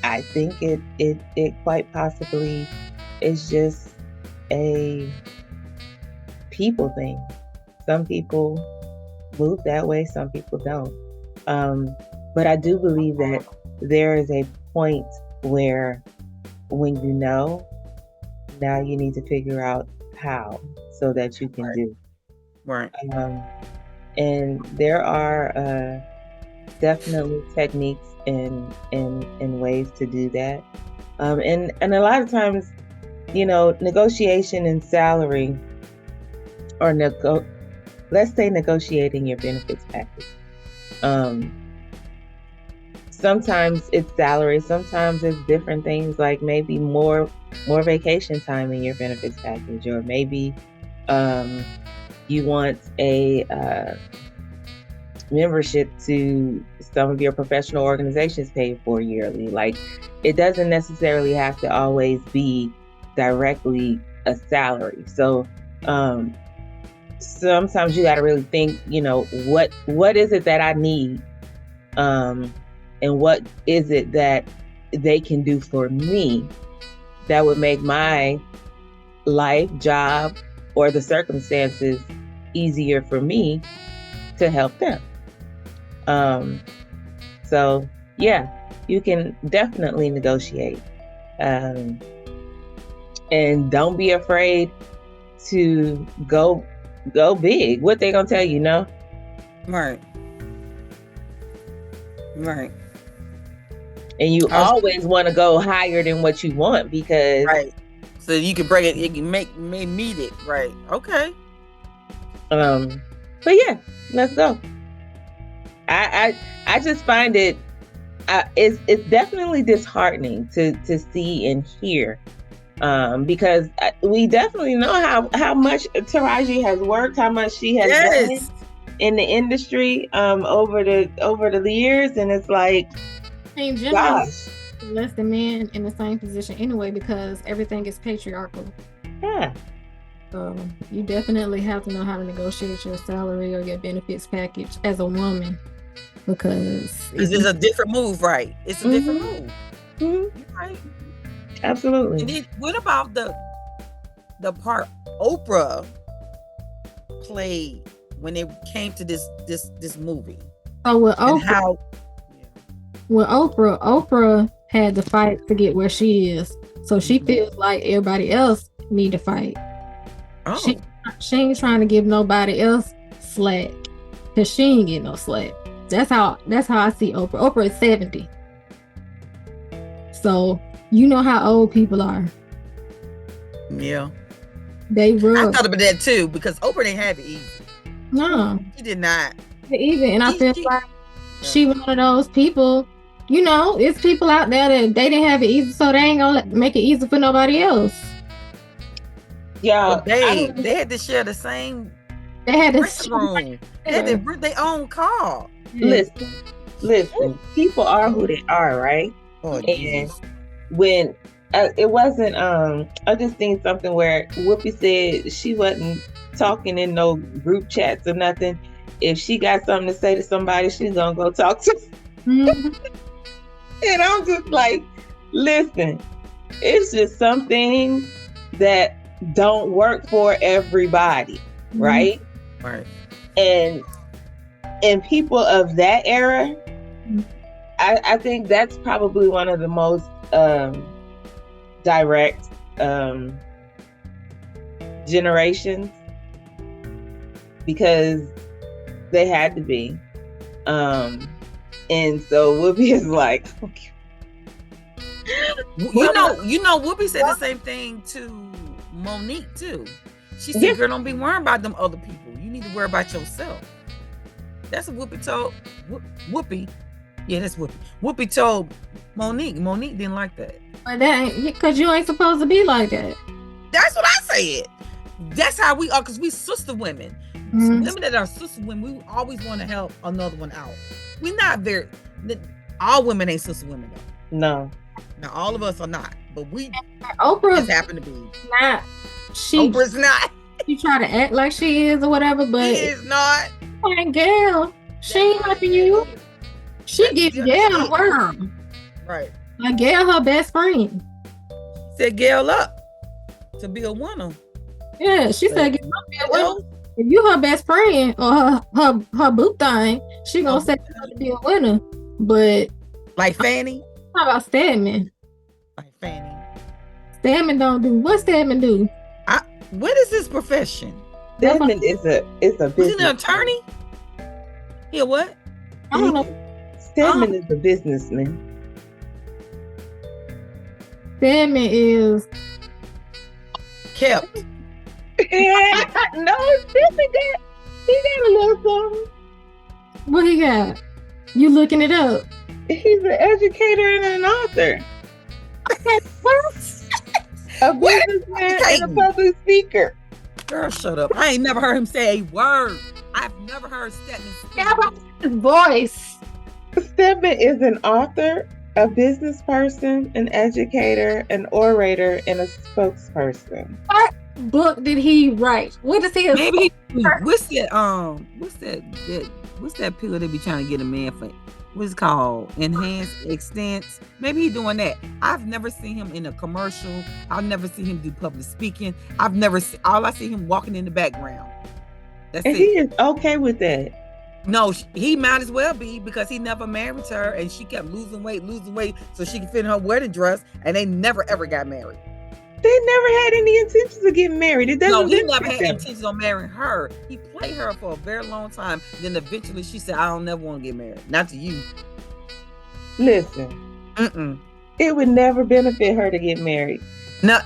I think it quite possibly is just a people thing. Some people move that way, some people don't. But I do believe that there is a point where when you know, now you need to figure out how so that you can do. Right. And there are definitely techniques and ways to do that. And a lot of times, negotiation and salary, or let's say negotiating your benefits package. Sometimes it's salary, sometimes it's different things, like maybe more vacation time in your benefits package, or maybe you want a membership to some of your professional organizations paid for yearly. Like, it doesn't necessarily have to always be directly a salary. So sometimes you got to really think, what is it that I need? And what is it that they can do for me that would make my life, job, or the circumstances easier for me to help them. So yeah, you can definitely negotiate. And don't be afraid to go big. What they gonna tell you, no? Right. And you always want to go higher than what you want, because right. So you can bring it, you can meet it, right? Okay. But yeah, let's go. I just find it's definitely disheartening to see and hear, because we definitely know how much Taraji has worked, how much she has done in the industry over the years, and it's like, gosh, less than men in the same position anyway, because everything is patriarchal. Yeah. So you definitely have to know how to negotiate your salary or your benefits package as a woman, because it's a different move, right? It's a different move. Mm-hmm. You're right. Absolutely. And then what about the part Oprah played when it came to this movie? Oh, well, Oprah had to fight to get where she is, so she feels like everybody else need to fight. She ain't trying to give nobody else slack, because she ain't getting no slack. That's how I see Oprah. Oprah is 70, so you know how old people are. Yeah, they rough. I thought about that too, because Oprah didn't have it easy. No, she did not. Even, and I feel like she one of those people. You know, it's people out there that they didn't have it easy, so they ain't gonna make it easy for nobody else. Yeah, they had to share the same. They had to room. They had to rent their own car. Listen. People are who they are, right? Oh, and Jesus. When it wasn't, I just seen something where Whoopi said she wasn't talking in no group chats or nothing. If she got something to say to somebody, she's gonna go talk to. And I'm just like, listen, it's just something that don't work for everybody, right? Right. And people of that era, I think that's probably one of the most direct generations, because they had to be. And so Whoopi is like, okay. You know, Whoopi said the same thing to Monique too. She said, "Girl, don't be worrying about them other people. You need to worry about yourself." That's what Whoopi told Whoopi. Yeah, that's Whoopi. Whoopi told Monique. Monique didn't like that. But that ain't, because you ain't supposed to be like that. That's what I said. That's how we are, because we sister women. Women that are sister women, we always want to help another one out. We're not very. All women ain't sister women though. No. Now all of us are not, but Oprah just happen to be not. Oprah's not. She try to act like she is or whatever, but she is not. Like, Gail, she ain't helping you. She gives Gail the world. Right. Like Gail, her best friend. Set Gail up to be a winner. Yeah, she said, "Get my best winner. If you her best friend or her boo thing, she gonna set you up to be a winner." But like Fanny. How about Stedman? Like Fanny. Stedman don't do what Stedman do. What is his profession? Stedman is a business. Is he an attorney? Yeah, what? I don't know. Stedman is a businessman. Stedman is kept. No, Stedman he got a little something. What he got? You looking it up? He's an educator and an author. What? A businessman and a public speaker. Girl, shut up. I ain't never heard him say a word. I've never heard Stedman speak. His voice. Stedman is an author, a business person, an educator, an orator, and a spokesperson. What book did he write? What is he? Maybe what's that pill they be trying to get a man for what's it called? Enhanced extents. Maybe he's doing that. I've never seen him in a commercial. I've never seen him do public speaking. I've never seen, all I see him walking in the background. That's and it. he is okay with that. No, he might as well be, because he never married her and she kept losing weight so she could fit in her wedding dress, and they never ever got married. They never had any intentions of getting married. It doesn't. No, he never had intentions on marrying her. He played her for a very long time. Then eventually she said, I don't never want to get married. Not to you. Listen. It would never benefit her to get married. No,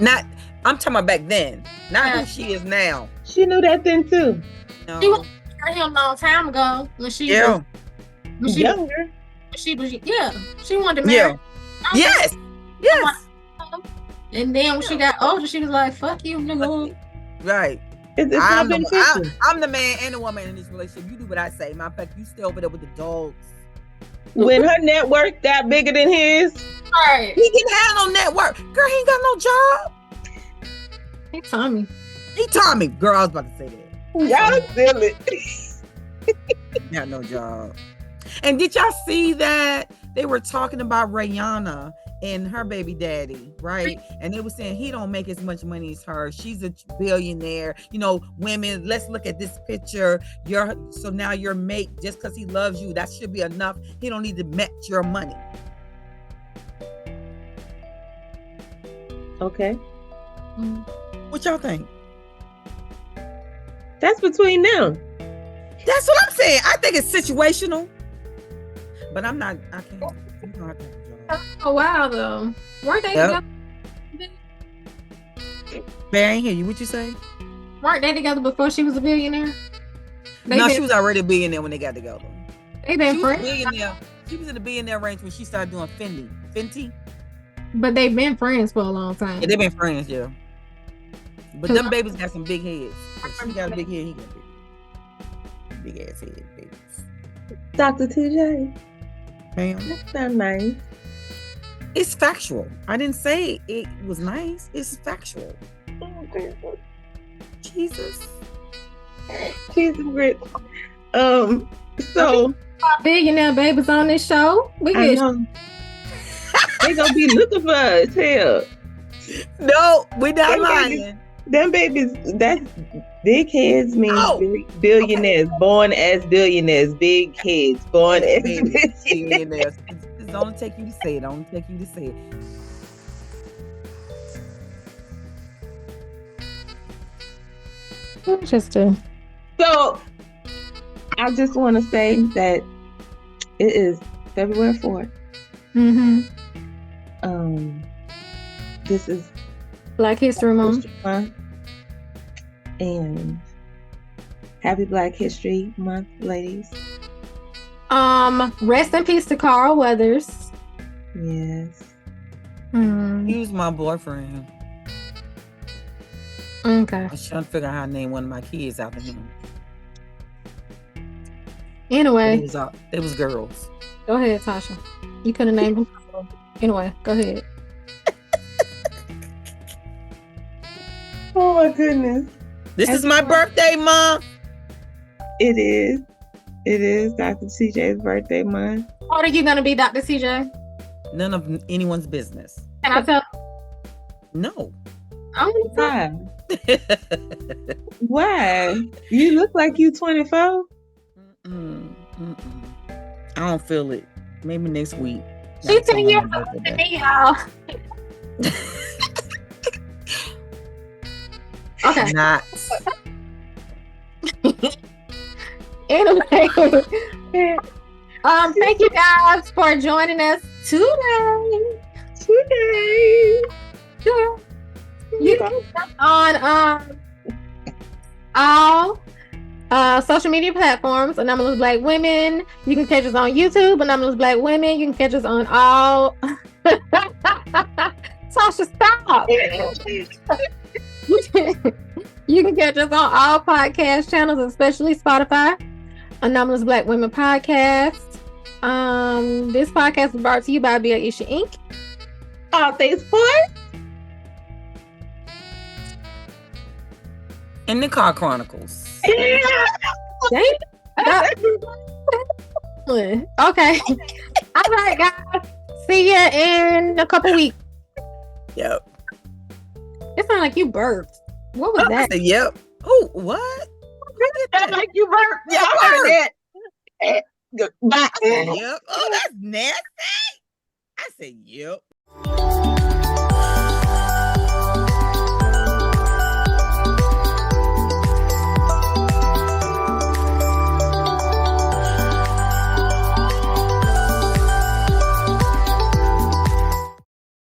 I'm talking about back then. Not who she is now. She knew that then too. No. She was married him a long time ago when she was younger. She wanted to marry. Yes. And then when she got older, she was like, "Fuck you, nigga." Right. It's not beneficial. I'm the man and the woman in this relationship. You do what I say. Matter of fact, you stay over there with the dogs. When her network got bigger than his, right? He didn't have no network. Girl, he ain't got no job. He Tommy. Girl, I was about to say that. Y'all silly. Got no job. And did y'all see that they were talking about Rihanna and her baby daddy, right? And they were saying he don't make as much money as her. She's a billionaire. You know, women, let's look at this picture. So now your mate, just because he loves you, that should be enough. He don't need to match your money. Okay. What y'all think? That's between them. That's what I'm saying. I think it's situational. But I can't. Oh wow, though. Weren't they together? Bear, I ain't hear you. What you say? Weren't they together before she was a billionaire? She was already a billionaire when they got together. They been friends. She was in the billionaire range when she started doing Fenty. But they've been friends for a long time. Yeah, they've been friends, yeah. But them babies got some big heads. She got a big head, he got a big ass head, babies. Dr. TJ. Ma'am. That's not nice. It's factual. I didn't say it was nice. It's factual. Oh, Jesus. Jesus grits. So billionaire babies on this show. We get they gonna be looking for us. Hell. No, we not lying. Them babies, that's big heads means billionaires, born as billionaires, big heads, born as billionaires. It's only take you to say it. Interesting. So, I just want to say that it is February 4th. This is Black History Month. And happy Black History Month, ladies. Rest in peace to Carl Weathers. Yes. He was my boyfriend. Okay. I was trying to figure out how to name one of my kids after him. Anyway. They was girls. Go ahead, Tasha. You could have named them. Anyway, go ahead. Oh my goodness. This is my birthday month. It is. It is Dr. CJ's birthday month. How old are you going to be, Dr. CJ? None of anyone's business. Can I tell? No. Why? Why? You look like you 24. I don't feel it. Maybe next week. She's 10 years older than me, y'all. Okay. Not. Anyway, thank you guys for joining us today. You can on all social media platforms, Anomalous Black Women. You can catch us on YouTube, Anomalous Black Women. You can catch us on all. Tasha, stop. You can catch us on all podcast channels, especially Spotify, Anomalous Black Women Podcast. This podcast is brought to you by Bia Isha Inc. All things sports. And the Car Chronicles. Okay. All right, guys. See ya in a couple weeks. Yep. It sounded like you burped. What was that? I said, yep. Oh, what? That's like you burped. Y'all heard that. Goodbye. Yep. Oh, that's nasty. I said, yep.